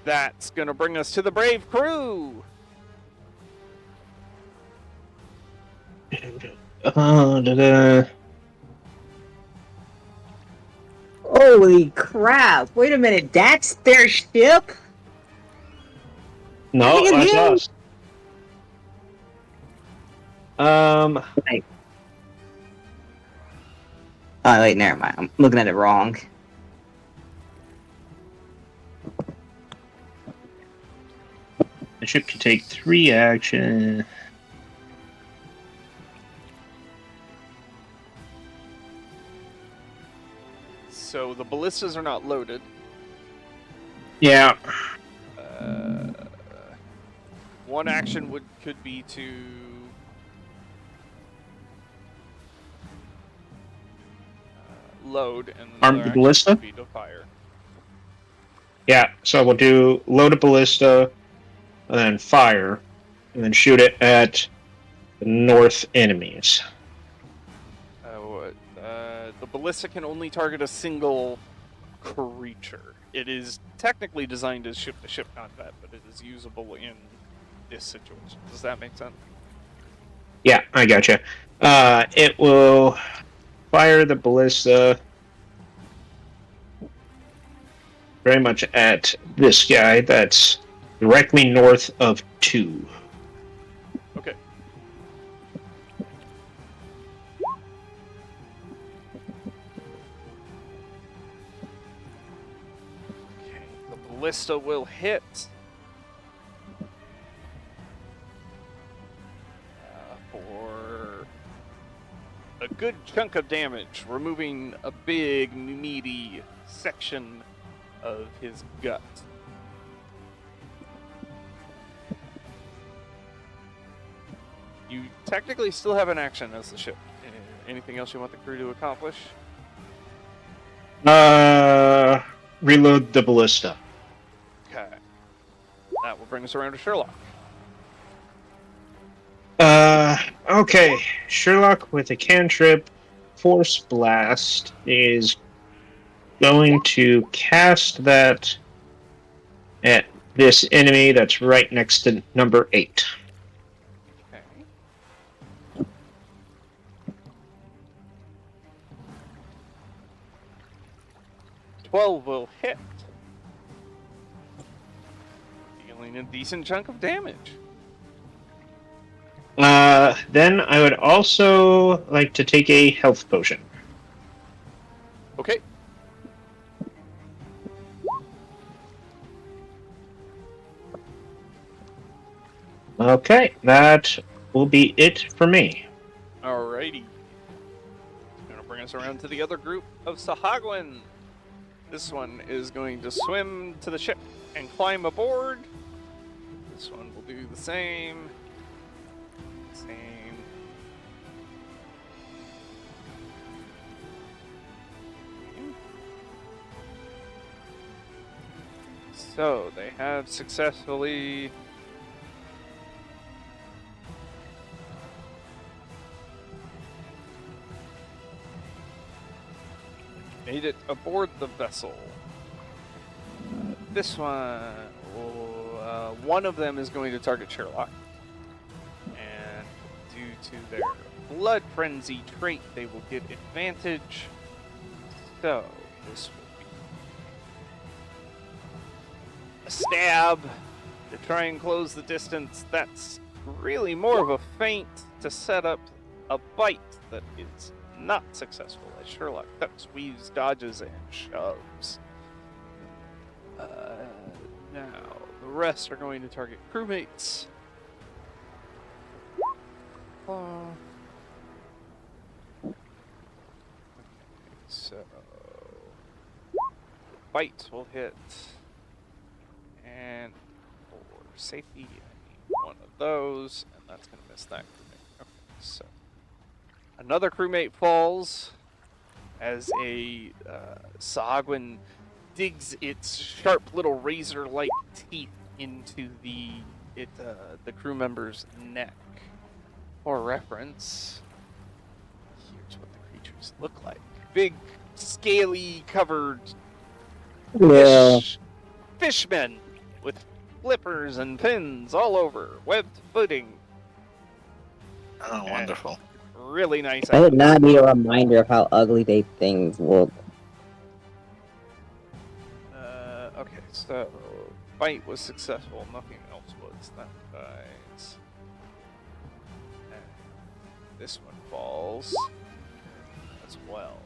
That's gonna bring us to the brave crew. Holy crap! Wait a minute, that's their ship? No, Look at that's him! us. Oh wait, never mind. I'm looking at it wrong. The ship can take 3 action. So the ballistas are not loaded. Yeah. One action could be to load, and Arm another the action ballista? would be to fire. Yeah, so we'll do load a ballista, and then fire, and then shoot it at the north enemies. The ballista can only target a single creature. It is technically designed as ship-to-ship combat, but it is usable in this situation. Does that make sense? Yeah, I gotcha. It will fire the ballista very much at this guy that's directly north of 2. Okay. Okay, the ballista will hit. For a good chunk of damage, removing a big, meaty section of his gut. You technically still have an action as the ship. Anything else you want the crew to accomplish? Reload the ballista. Okay. That will bring us around to Sherlock. Okay. Sherlock with a cantrip, Force Blast, is going to cast that at this enemy that's right next to number 8. Okay. "12 will hit, dealing a decent chunk of damage. Then I would also like to take a health potion. Okay. Okay, that will be it for me. Alrighty. Gonna bring us around to the other group of Sahagwin. This one is going to swim to the ship and climb aboard. This one will do the same. So, they have successfully made it aboard the vessel. This one of them is going to target Sherlock. And due to their blood frenzy trait, they will get advantage. So, this will be a stab to try and close the distance. That's really more of a feint to set up a bite that is not successful, as Sherlock ducks, weaves, dodges, and shoves. Now, the rest are going to target crewmates. So, bite will hit, and for safety, I need one of those, and that's going to miss that crewmate. Okay, so another crewmate falls. as a Sahagwin digs its sharp little razor-like teeth into the crew member's neck. For reference, here's what the creatures look like: big, scaly, covered Yeah. fishmen with flippers and fins all over, webbed footing. Oh, wonderful. Really nice. I did not need a reminder of how ugly they things look. Okay, so fight was successful. Nothing else was. That dies. And this one falls as well.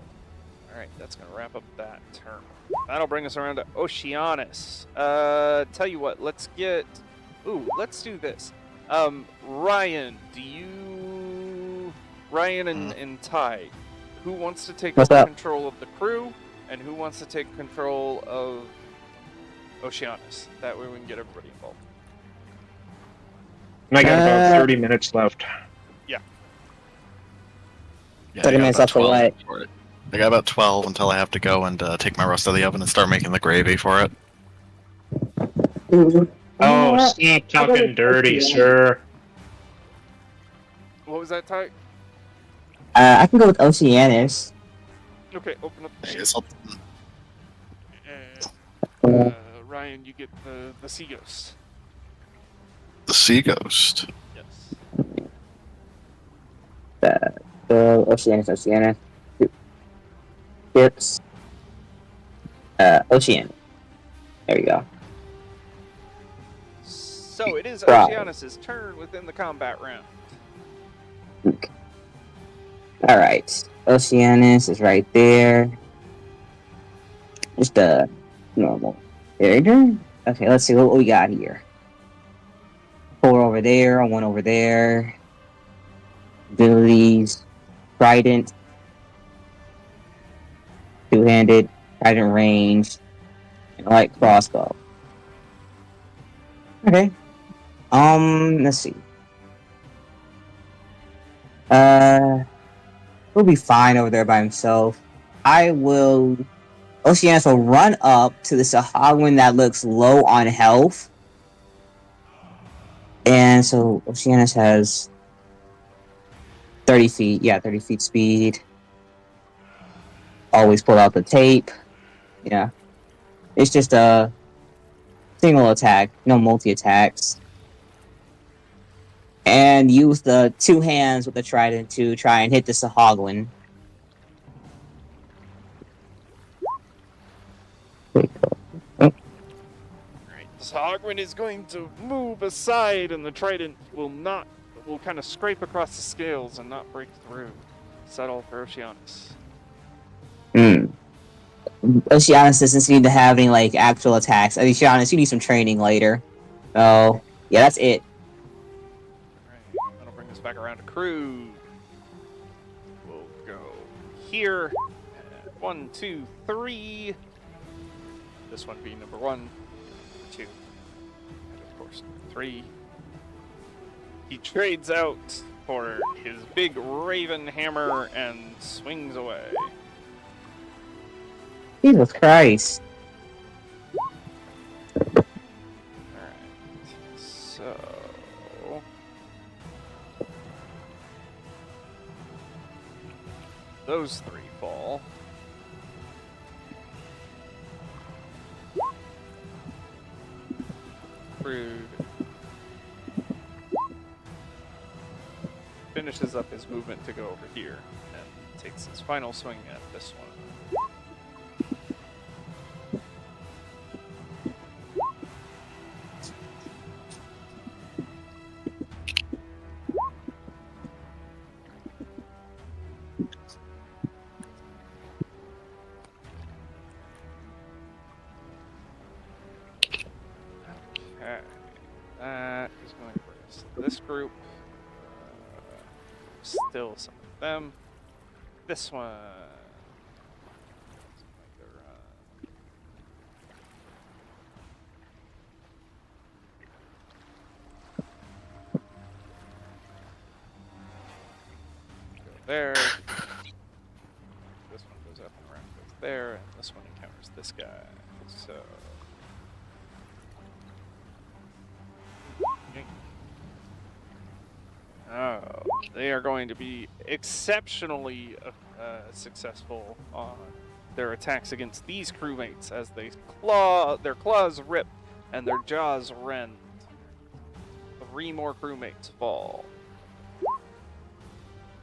All right, that's gonna wrap up that turn. That'll bring us around to Oceanus. Tell you what, let's get. Ooh, let's do this. Ryan, Ryan and Ty, who wants to take What's over up? control of the crew, and who wants to take control of Oceanus? That way we can get everybody involved. And I got about 30 minutes left. Yeah, 30 I got minutes about left for 12 what? for it. I got about 12 until I have to go and take my roast out of the oven and start making the gravy for it. Oh, stop talking dirty, sir. What was that, Ty? I can go with Oceanus. Okay, open up the sheet. Yes, And, Ryan, you get the sea ghost. the sea ghost. Yes. Oceanus. Ships. Ocean. There we go. So it is Right. Oceanus's turn within the combat round. Alright. Oceanus is right there. Just a normal. There you go. Okay, let's see what we got here. 4 over there, 1 over there. Abilities. Trident. Two-handed. Trident range. And light crossbow. Okay. Let's see. He'll be fine over there by himself. Oceanus will run up to the Sahagwin that looks low on health. And so Oceanus has 30 feet. Yeah, 30 feet speed. Always pull out the tape. Yeah. It's just a single attack, no multi-attacks. And use the 2 hands with the trident to try and hit the Sahagwin. Alright, Sahagwin is going to move aside, and the trident will kind of scrape across the scales and not break through. Settle for Oceanus. Oceanus doesn't seem to have any, like, actual attacks. Oceanus, you need some training later. Oh, yeah, that's it. Alright, that'll bring us back around to crew. We'll go here. 1, 2, 3. This one being number 1, 2, and of course 3. He trades out for his big raven hammer and swings away. Jesus Christ. Alright, so... those 3 fall. Rude. Finishes up his movement to go over here and takes his final swing at this one. Okay, that is going to bring us to this group. Still some of them. This one. Go there. This one goes up there, and this one encounters this guy. So. Oh, they are going to be exceptionally successful on their attacks against these crewmates as their claws rip and their jaws rend. 3 more crewmates fall.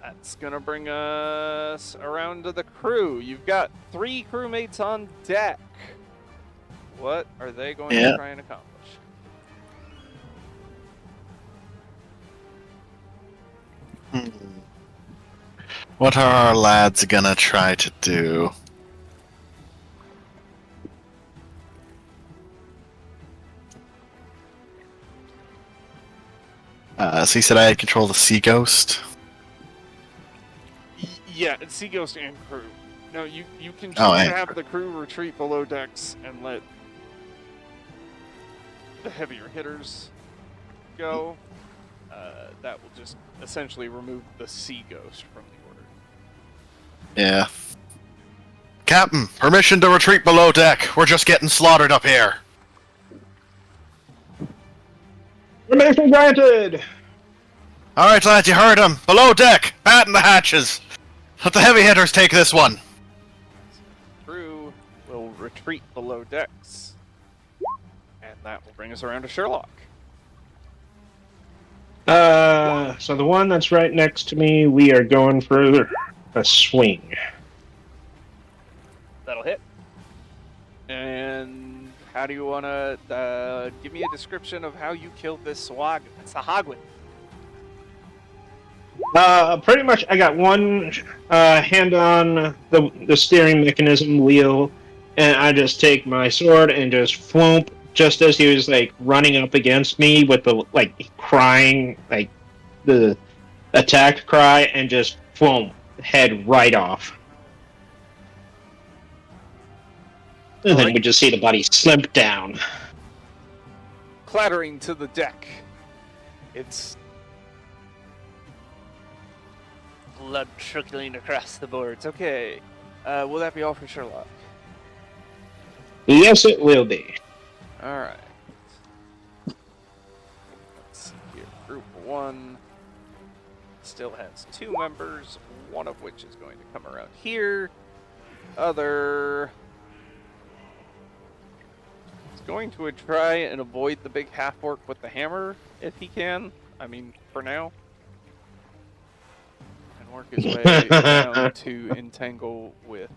That's gonna bring us around to the crew. You've got 3 crewmates on deck. What are they going to try and accomplish? What are our lads gonna try to do? So you said I had control of the Sea Ghost? Yeah, it's Sea Ghost and crew. No, you can choose Oh, to and have the crew retreat below decks and let the heavier hitters go. That will just essentially remove the Sea Ghost from the order. Yeah. Captain, permission to retreat below deck. We're just getting slaughtered up here. Permission granted! Alright, lads, you heard him. Below deck, batten the hatches. Let the heavy hitters take this one. Crew will retreat below decks. And that will bring us around to Sherlock. So the one that's right next to me, we are going for a swing. That'll hit. And how do you want to give me a description of how you killed this Sahagwin? Pretty much, I got one hand on the steering mechanism wheel, and I just take my sword and just flump, just as he was like running up against me with the crying, the attack cry, and just flump, head right off. And then we just see the body slip down. Clattering to the deck. It's blood trickling across the boards. Okay. Will that be all for Sherlock? Yes, it will be. Alright. Let's see here. Group 1 still has 2 members, one of which is going to come around here. Other is going to try and avoid the big half-orc with the hammer if he can. I mean, for now. And work his way down to entangle with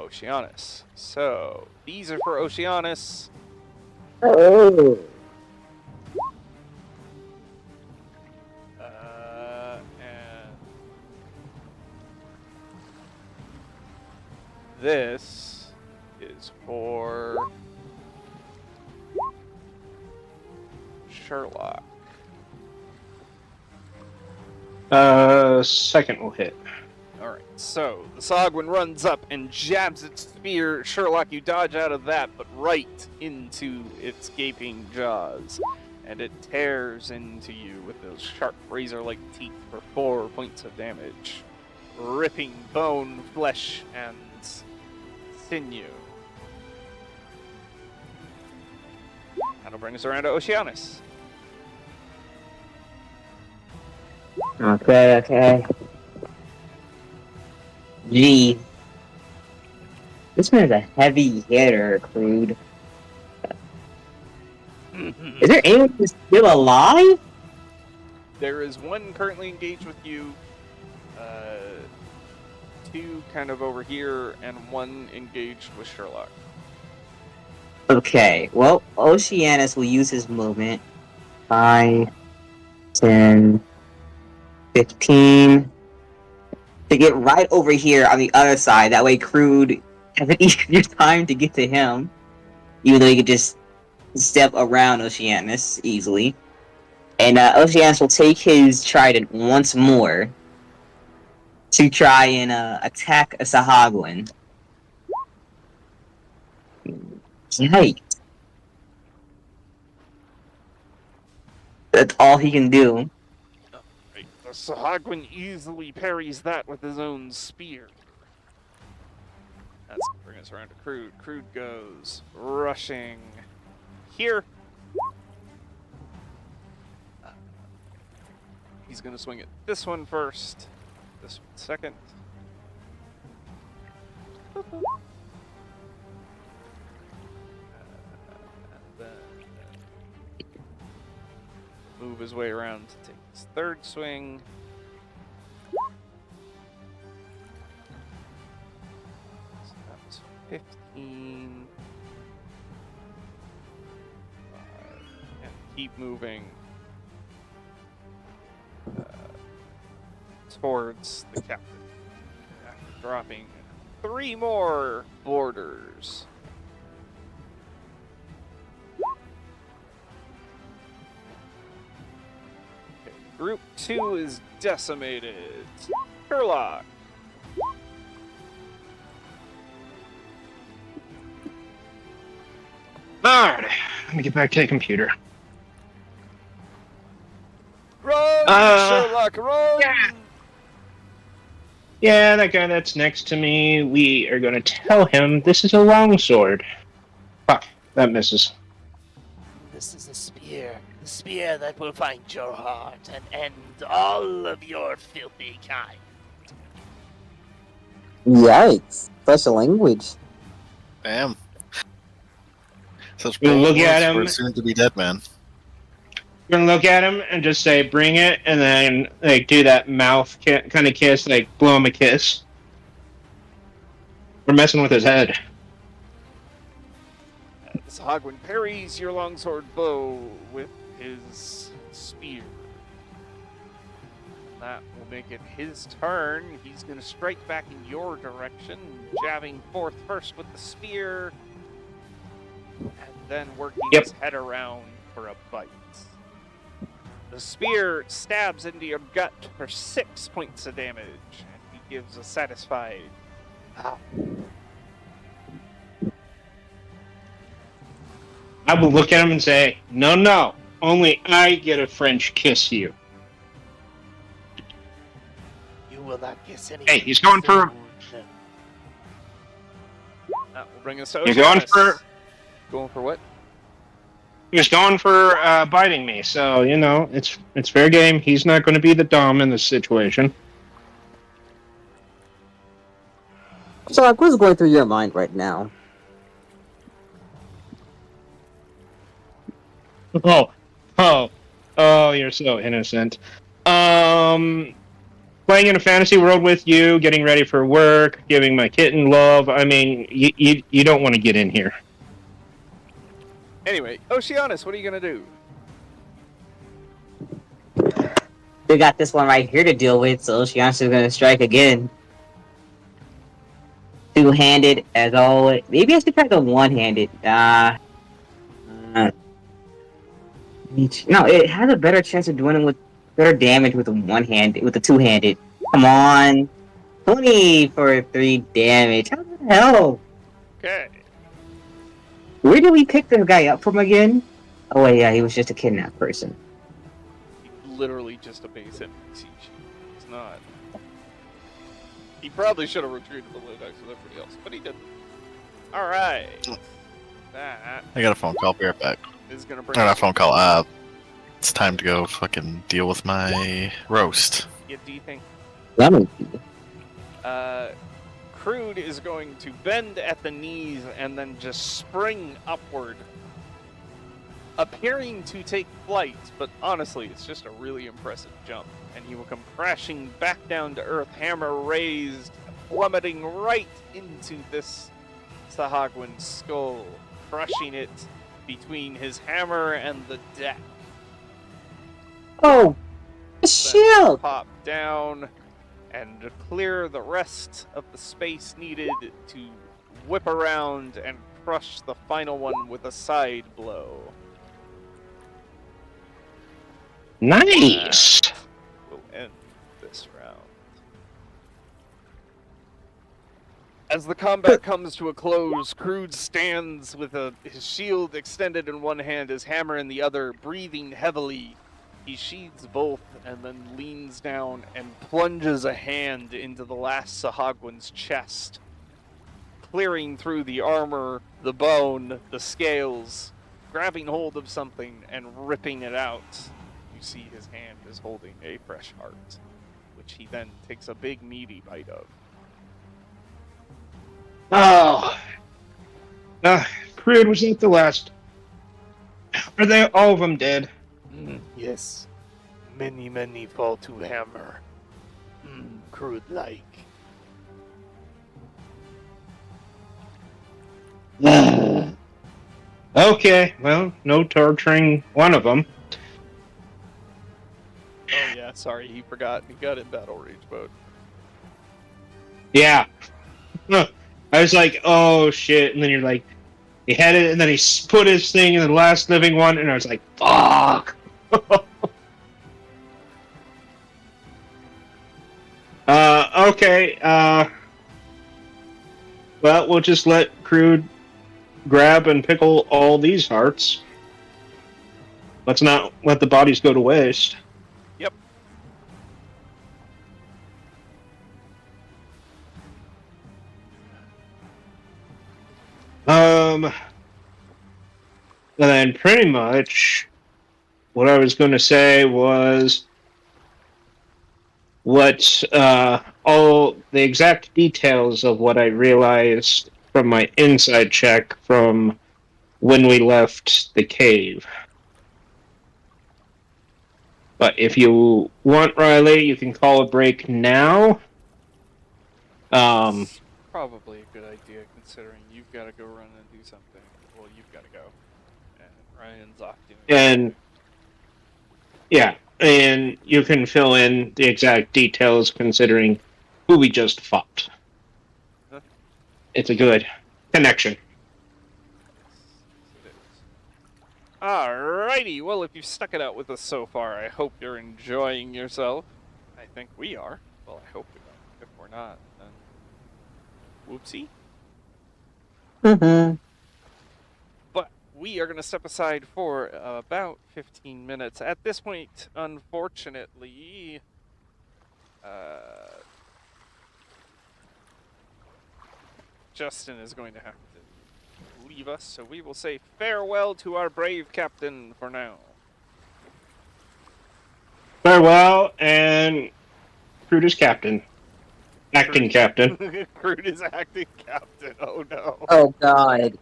Oceanus. So, these are for Oceanus. Oh. And this is for Sherlock. Second will hit. Alright, so the Sogwin runs up and jabs its spear. Sherlock, you dodge out of that, but right into its gaping jaws. And it tears into you with those sharp razor-like teeth for 4 points of damage. Ripping bone, flesh, and sinew. That'll bring us around to Oceanus. Okay. Gee. This man is a heavy hitter, Crude. Is there anyone who's still alive? There is one currently engaged with you, 2 kind of over here, and 1 engaged with Sherlock. Okay, well, Oceanus will use his movement. 5, 10, 15. To get right over here on the other side. That way Crude has an easier time to get to him. Even though he could just step around Oceanus easily. And Oceanus will take his trident once more to try and attack a Sahagwin. Yikes. That's all he can do. Right. The Sahagwin easily parries that with his own spear. That's gonna bring us around to Crude. Crude goes rushing here. He's gonna swing at this one first, this one second. And then move his way around to take his third swing. So that was 15. And keep moving towards the captain. After dropping 3 more borders. Okay, Group 2 is decimated. Sherlock. Alright, let me get back to the computer. Run, Sherlock, run! Yeah, that guy that's next to me, we are going to tell him this is a longsword. Fuck, that misses. This is a spear. The spear that will find your heart and end all of your filthy kind. Yikes. Such a language. Damn. Such We'll look at for him. a soon-to-be dead man. We're gonna look at him and just say, "Bring it," and then like do that mouth kind of kiss, like blow him a kiss. We're messing with his head. Sahagwin parries your longsword blow with his spear. That will make it his turn. He's going to strike back in your direction, jabbing forth first with the spear, and then working his head around for a bite. The spear stabs into your gut for 6 points of damage, and he gives a satisfied "Ow." I will look at him and say, "No, only I get a French kiss you." You will not kiss anyone. Hey, he's going for. That will bring us to He's going Osiris. for. Going for what? He's going for biting me, so you know it's fair game. He's not going to be the dom in this situation. So, like, what's going through your mind right now? Oh, you're so innocent. Playing in a fantasy world with you, getting ready for work, giving my kitten love. I mean, you don't want to get in here. Anyway, Oceanus, what are you going to do? We got this one right here to deal with, so Oceanus is gonna strike again. Two-handed, as always. Maybe I should try the one-handed. No, it has a better chance of doing it with better damage with the one-handed, with the two-handed. Come on. 20 for 3 damage. How the hell? Okay. Where did we pick this guy up from again? Oh, wait, yeah, he was just a kidnapped person. He literally just a base NPC. It's not. He probably should have retreated the Linux with everybody else, but he didn't. Alright. That I got a phone call. Be right back. is going to bring Not a us phone call. It's time to go fucking deal with my roast. Get D-Thing. Lemon. Crude is going to bend at the knees and then just spring upward, appearing to take flight, but honestly, it's just a really impressive jump. And he will come crashing back down to earth, hammer raised, plummeting right into this Sahagwin skull, crushing it between his hammer and the deck. Oh, Then shield! pop down and clear the rest of the space needed to whip around and crush the final one with a side blow. Nice. We'll end this round. As the combat comes to a close, Crude stands with his shield extended in one hand, his hammer in the other, breathing heavily. He sheathes both and then leans down and plunges a hand into the last Sahagwin's chest, clearing through the armor, the bone, the scales, grabbing hold of something and ripping it out. You see his hand is holding a fresh heart, which he then takes a big meaty bite of. Oh. Crude was not the last. Are they all of them dead? Yes. Many fall to hammer. Crude like. Okay, well, no torturing one of them. Oh yeah, sorry, he forgot. He got in battle rage mode. Yeah. I was like, oh shit, and then you're like, he had it, and then he put his thing in the last living one, and I was like, fuck. Okay, well, we'll just let Crude grab and pickle all these hearts. Let's not let the bodies go to waste. Yep. And then pretty much what I was going to say was what all the exact details of what I realized from my inside check from when we left the cave. But if you want, Riley, you can call a break now. It's probably a good idea considering you've got to go run and do something. Well, you've got to go. And Ryan's off doing And yeah, and you can fill in the exact details considering who we just fought. Huh? It's a good connection. Alrighty, well, if you've stuck it out with us so far, I hope you're enjoying yourself. I think we are. Well, I hope we are. If we're not, then whoopsie. But we are going to step aside for about 15 minutes. At this point, unfortunately, Justin is going to have to leave us, so we will say farewell to our brave captain for now. Farewell, and Crude is captain. Acting captain. Crude is acting captain. Oh no. Oh God.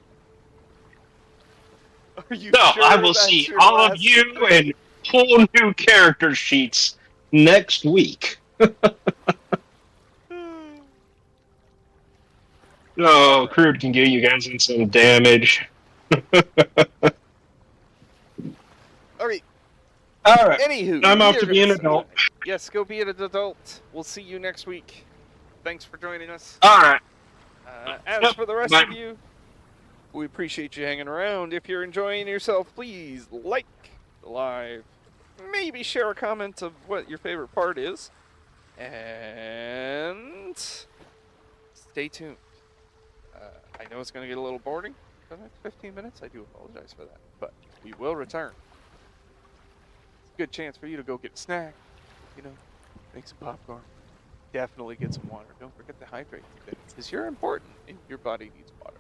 Are you So, sure I will that's see your all of last- you in whole new character sheets next week. Oh, Crude can get you guys in some damage. Alright. Alright. Anywho, I'm off we to are be an gonna- adult. Yes, go be an adult. We'll see you next week. Thanks for joining us. Alright. As Yep, for the rest bye. of you, we appreciate you hanging around. If you're enjoying yourself, please like the live. Maybe share a comment of what your favorite part is. And stay tuned. I know it's going to get a little boring for the next 15 minutes. I do apologize for that. But we will return. It's a good chance for you to go get a snack. You know, make some popcorn. Definitely get some water. Don't forget to hydrate today, because you're important and your body needs water.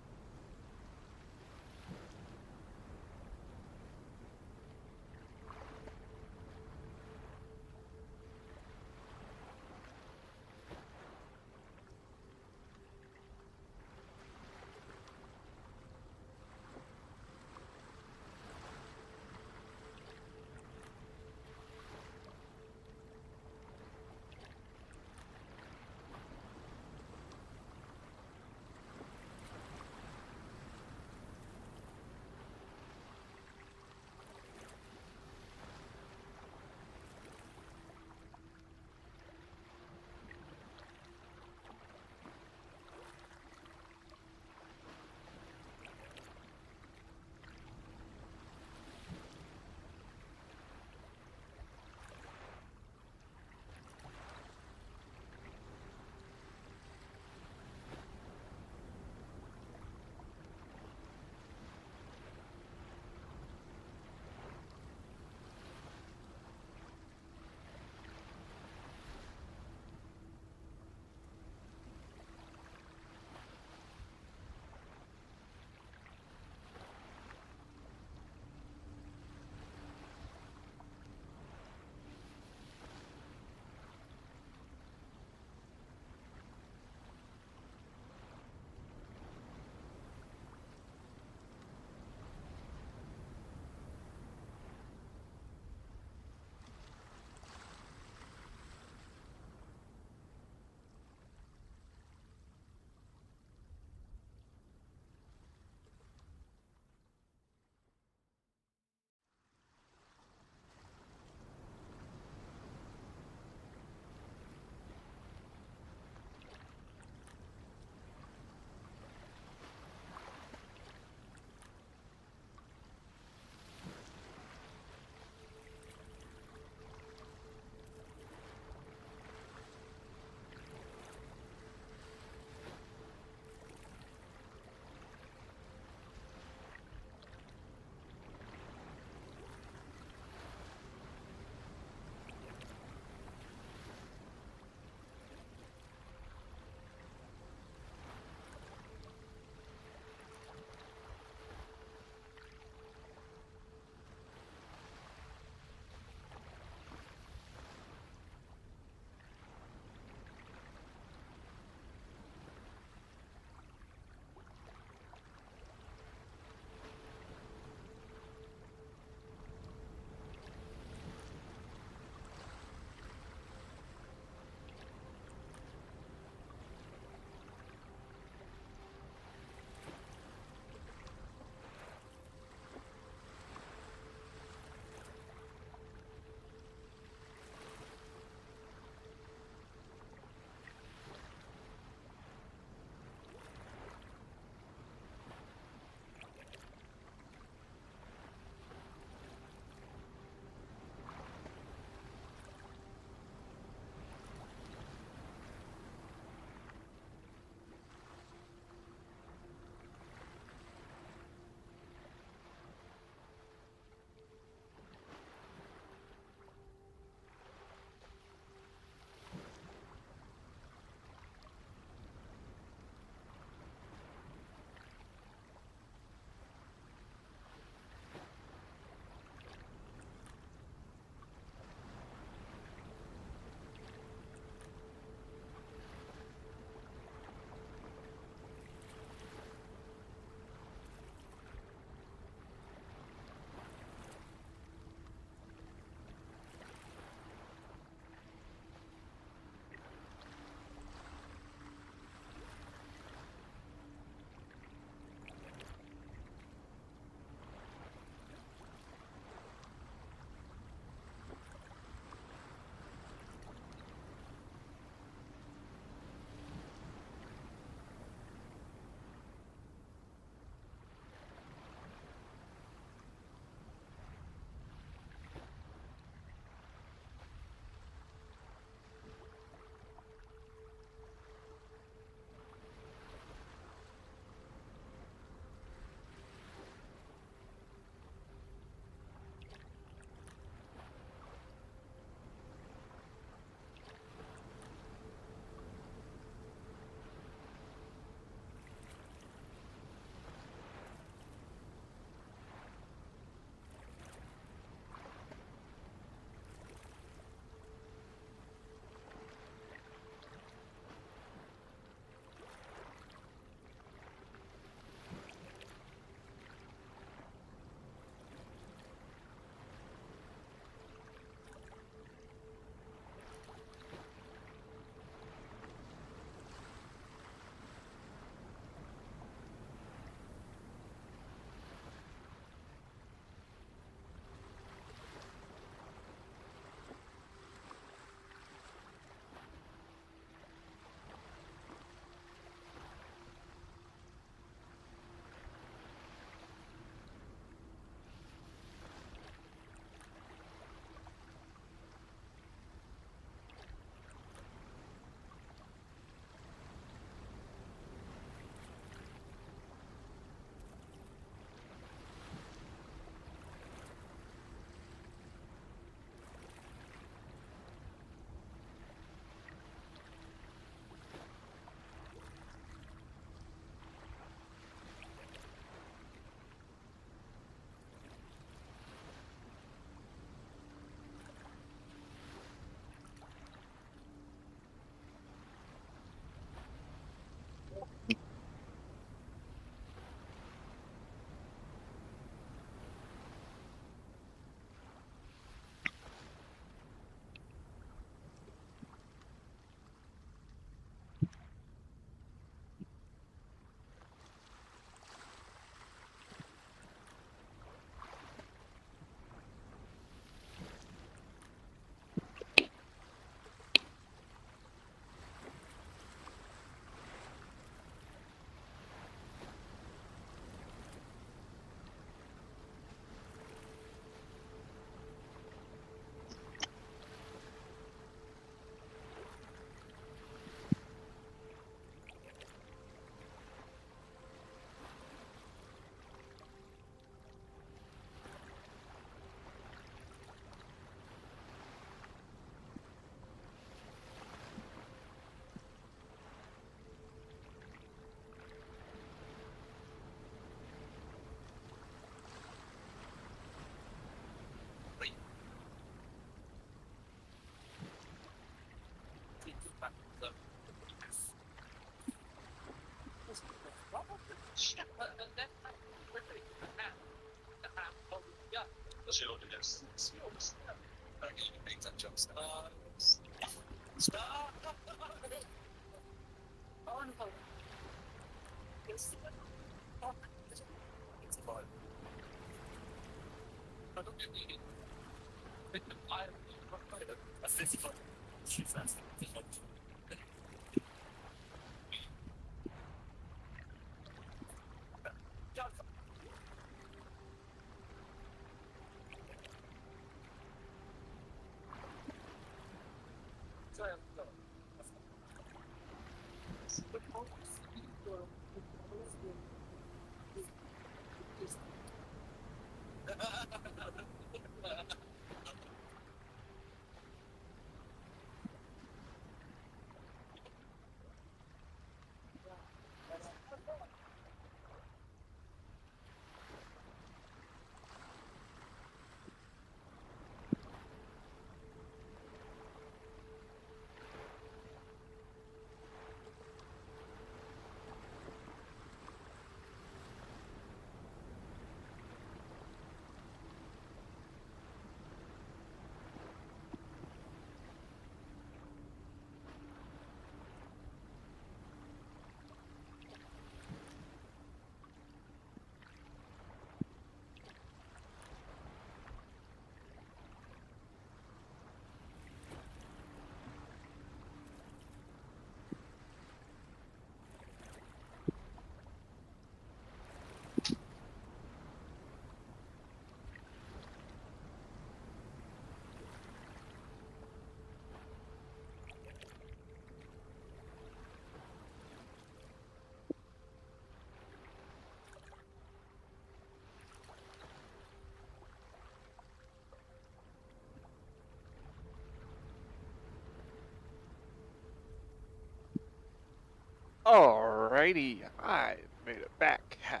Alrighty, I made it back. Has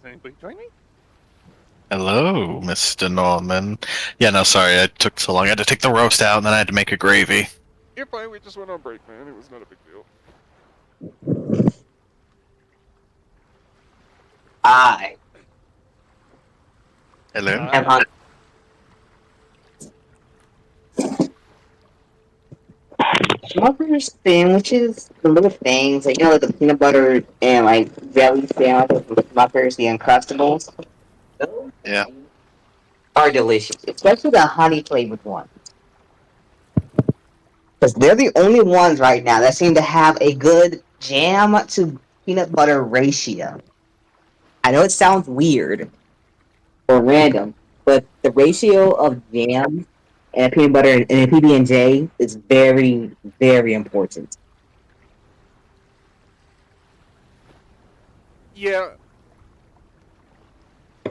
anybody joined me? Hello, Mr. Norman. Yeah, no, sorry, I took so long. I had to take the roast out, and then I had to make a gravy. You're fine. We just went on break, man. It was not a big deal. I Hello? am on. Smucker's sandwiches, the little things, like, like the peanut butter and, like, jelly sandwiches from Smucker's, the Uncrustables. Those Yeah. are delicious, especially the honey flavored ones. Because they're the only ones right now that seem to have a good jam to peanut butter ratio. I know it sounds weird or random, but the ratio of jam and peanut butter and a PB&J is very, very important. Yeah.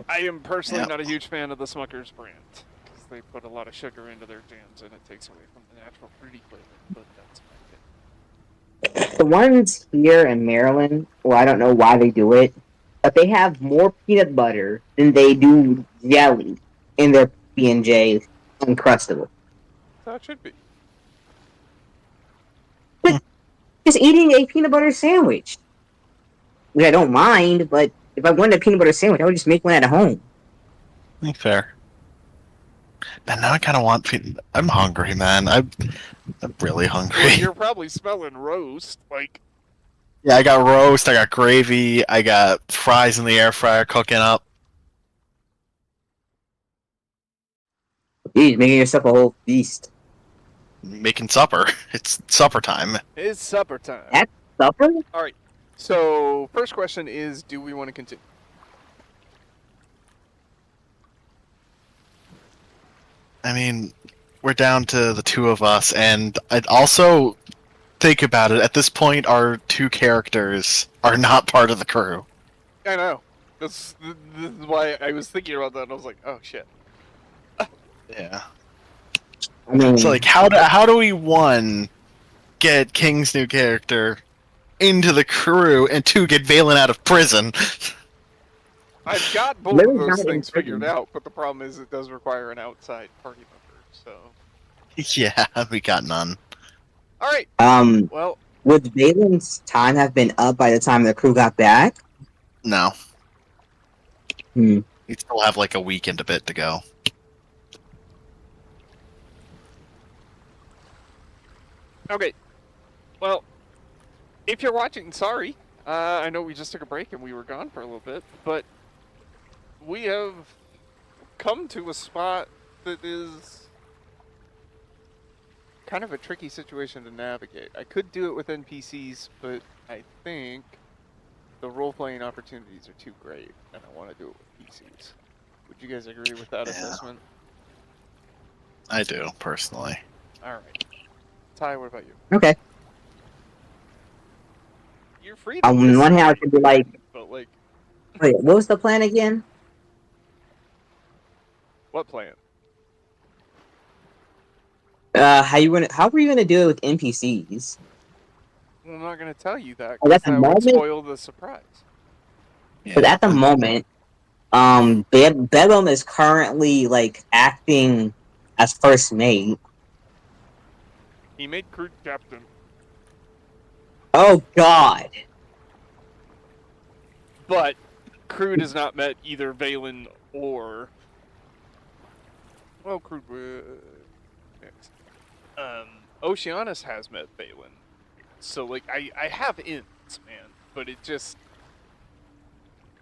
I am personally Yeah. not a huge fan of the Smucker's brand. Because they put a lot of sugar into their jams and it takes away from the natural fruity flavor. But that's my opinion. The ones here in Maryland, well, I don't know why they do it, but they have more peanut butter than they do jelly in their PB&J Uncrustable. That should be. Just eating a peanut butter sandwich, which I don't mind, but if I wanted a peanut butter sandwich, I would just make one at home. Fair. Man, now I kind of want. I'm hungry, man. I'm really hungry. Well, you're probably smelling roast. Like, Yeah, I got roast, I got gravy, I got fries in the air fryer cooking up. Jeez, making yourself a whole feast. Making supper. It's supper time. it's supper time. That's supper? Alright. So, first question is, do we want to continue? I mean, we're down to the two of us, and I'd also think about it. At this point, our two characters are not part of the crew. I know. This is why I was thinking about that and I was like, oh shit. Yeah. I mean, So, like, how do we, one, get King's new character into the crew, and two, get Valen out of prison? I've got both Maybe of those not in things figured prison. out, but the problem is it does require an outside party member, so... Yeah, we got none. Alright, well, would Valen's time have been up by the time the crew got back? No. Hmm. We still have like a week and a bit to go. Okay. Well, if you're watching, sorry. I know we just took a break and we were gone for a little bit, but we have come to a spot that is kind of a tricky situation to navigate. I could do it with NPCs, but I think the role-playing opportunities are too great, and I want to do it with PCs. Would you guys agree with that assessment? I do, personally. Alright. Ty, what about you? Okay. You're free to On one hand, I could be like, but like, wait, what was the plan again? what plan? How were you gonna do it with NPCs? Well, I'm not going to tell you that, Well, because at the that would moment- spoil the surprise. But at the moment, Bedlam is currently like acting as first mate. He made Crude captain. Oh God! But Crude has not met either Valen or... Well, Crude... next. Oceanus has met Valen. So, like, I have ins, man. But it just...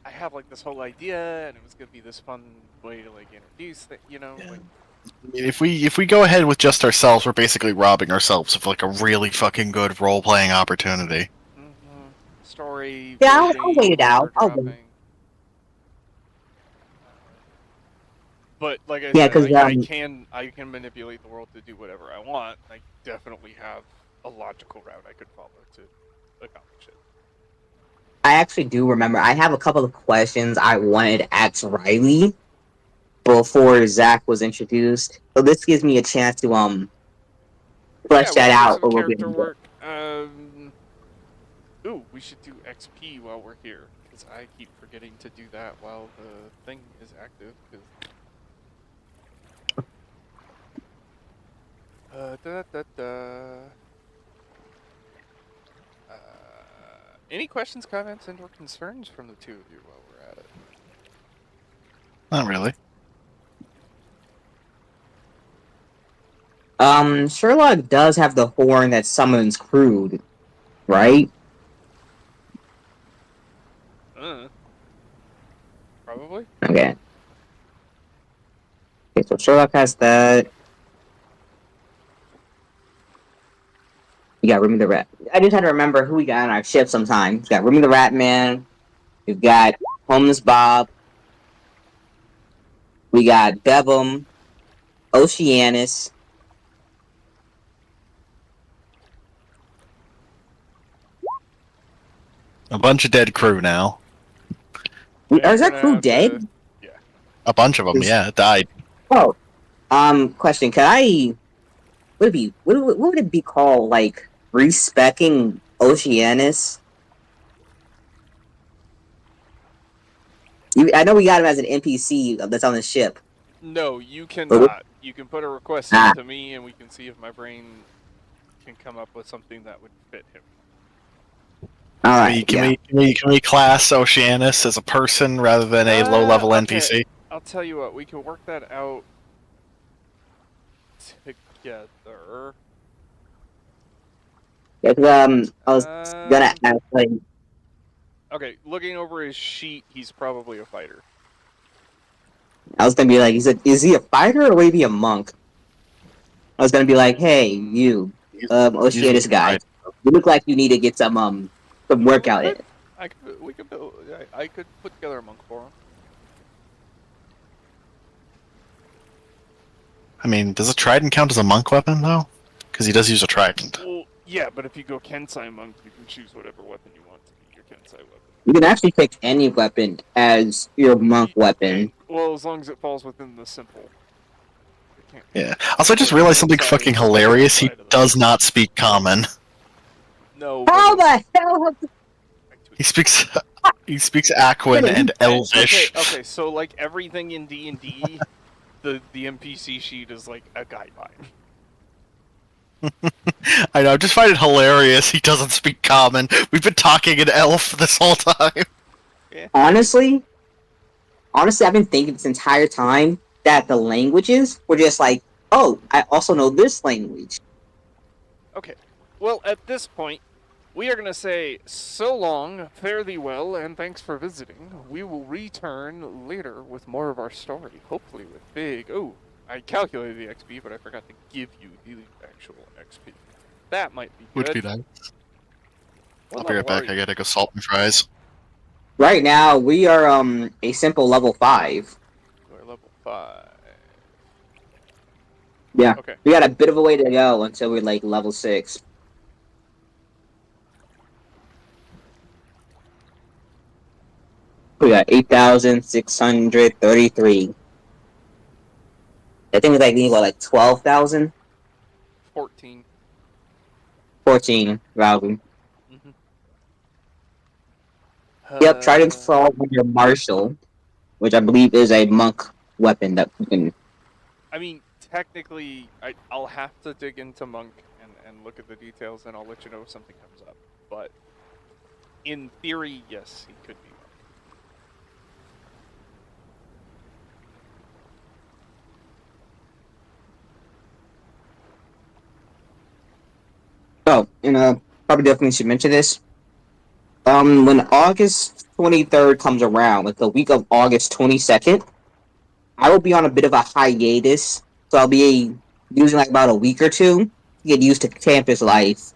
I have, like, this whole idea, and it was going to be this fun way to, like, introduce that, you know? Yeah. Like, If we go ahead with just ourselves, we're basically robbing ourselves of like a really fucking good role playing opportunity. story... Yeah, I'll building, wait it out. I'll wait. dropping. But like I Yeah, said, 'cause, I can manipulate the world to do whatever I want. I definitely have a logical route I could follow to accomplish it. I actually do remember. I have a couple of questions I wanted to ask Riley before Zach was introduced. So this gives me a chance to flesh that we'll do out some a little bit character more. work. Ooh, we should do XP while we're here, because I keep forgetting to do that while the thing is active. Any questions, comments, and/or concerns from the two of you while we're at it? Not really. Sherlock does have the horn that summons Crude, right? Probably. Okay. Okay, so Sherlock has that. We got Remy the Rat. I just had to remember who we got on our ship sometimes. We got Remy the Rat Man. We've got Homeless Bob. We got Bevum. Oceanus. A bunch of dead crew now. Is that crew dead? A bunch of them, yeah, died. Oh. Question. Could I... What would it be called? Like, respecking Oceanus? I know we got him as an NPC that's on the ship. No, you cannot. You can put a request into me, and we can see if my brain can come up with something that would fit him. All right. Can we class Oceanus as a person rather than a low-level NPC? I'll tell you what. We can work that out together. Yeah, I was gonna ask, like... Okay, looking over his sheet, he's probably a fighter. I was gonna be like, is he a fighter or would he be a monk? I was gonna be like, hey, you, Oceanus guy, you look like you need to get some workout in. I could put together a monk for him. I mean, does a trident count as a monk weapon, though? Because he does use a trident. Well, yeah, but if you go Kensai monk, you can choose whatever weapon you want to be your Kensai weapon. You can actually pick any weapon as your monk weapon. Well, as long as it falls within the simple. Yeah. Also, I just realized something fucking hilarious. He does not speak Common. No. How the hell? He speaks Aquan and Elvish. Okay, so like everything in D&D, the NPC sheet is like a guideline. I know, I just find it hilarious he doesn't speak Common. We've been talking in Elf this whole time. Yeah. Honestly, I've been thinking this entire time that the languages were just like, oh, I also know this language. Okay, Well, at this point, we are going to say so long, fare thee well, and thanks for visiting. We will return later with more of our story, hopefully with big... Oh, I calculated the XP, but I forgot to give you the actual XP. That might be good. Would be nice. What I'll be right level are back. I you? gotta go salt my fries. Right now, we are a simple level 5. We're level 5. Yeah, Okay. we got a bit of a way to go until we're like level 6. We got 8,633. I think it's like need what, like 12,000, 14. 14 thousand. Mm-hmm. Yep, try to solve with your martial, which I believe is a monk weapon that you can. I mean, technically, I'll have to dig into Monk and look at the details, and I'll let you know if something comes up. But in theory, yes, he could be Monk. Oh, and probably definitely should mention this. When August 23rd comes around, like the week of August 22nd, I will be on a bit of a hiatus, so I'll be using like about a week or two to get used to campus life.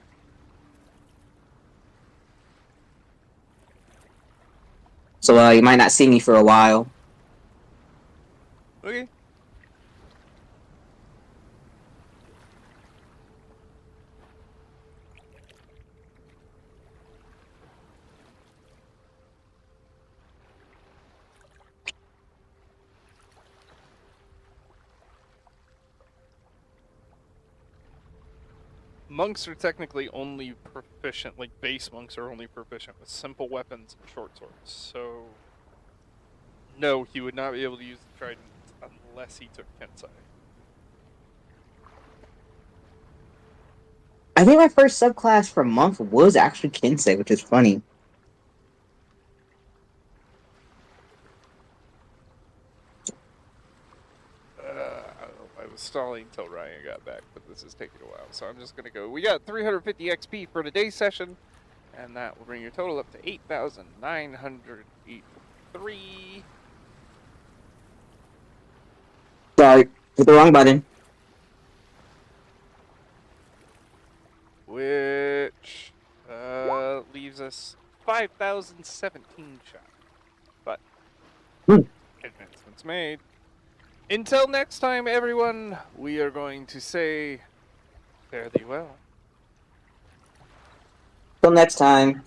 So you might not see me for a while. Okay. Monks are technically only proficient, like base monks are only proficient with simple weapons and short swords. So, no, he would not be able to use the trident unless he took Kensei. I think my first subclass for monk was actually Kinsei, which is funny. I was stalling until Ryan got back, but this is taking a while, so I'm just gonna go. We got 350 XP for today's session, and that will bring your total up to 8,983. Sorry, hit the wrong button. Which leaves us 5,017 shot. But advancements made. Until next time, everyone, we are going to say fare thee well. Till next time.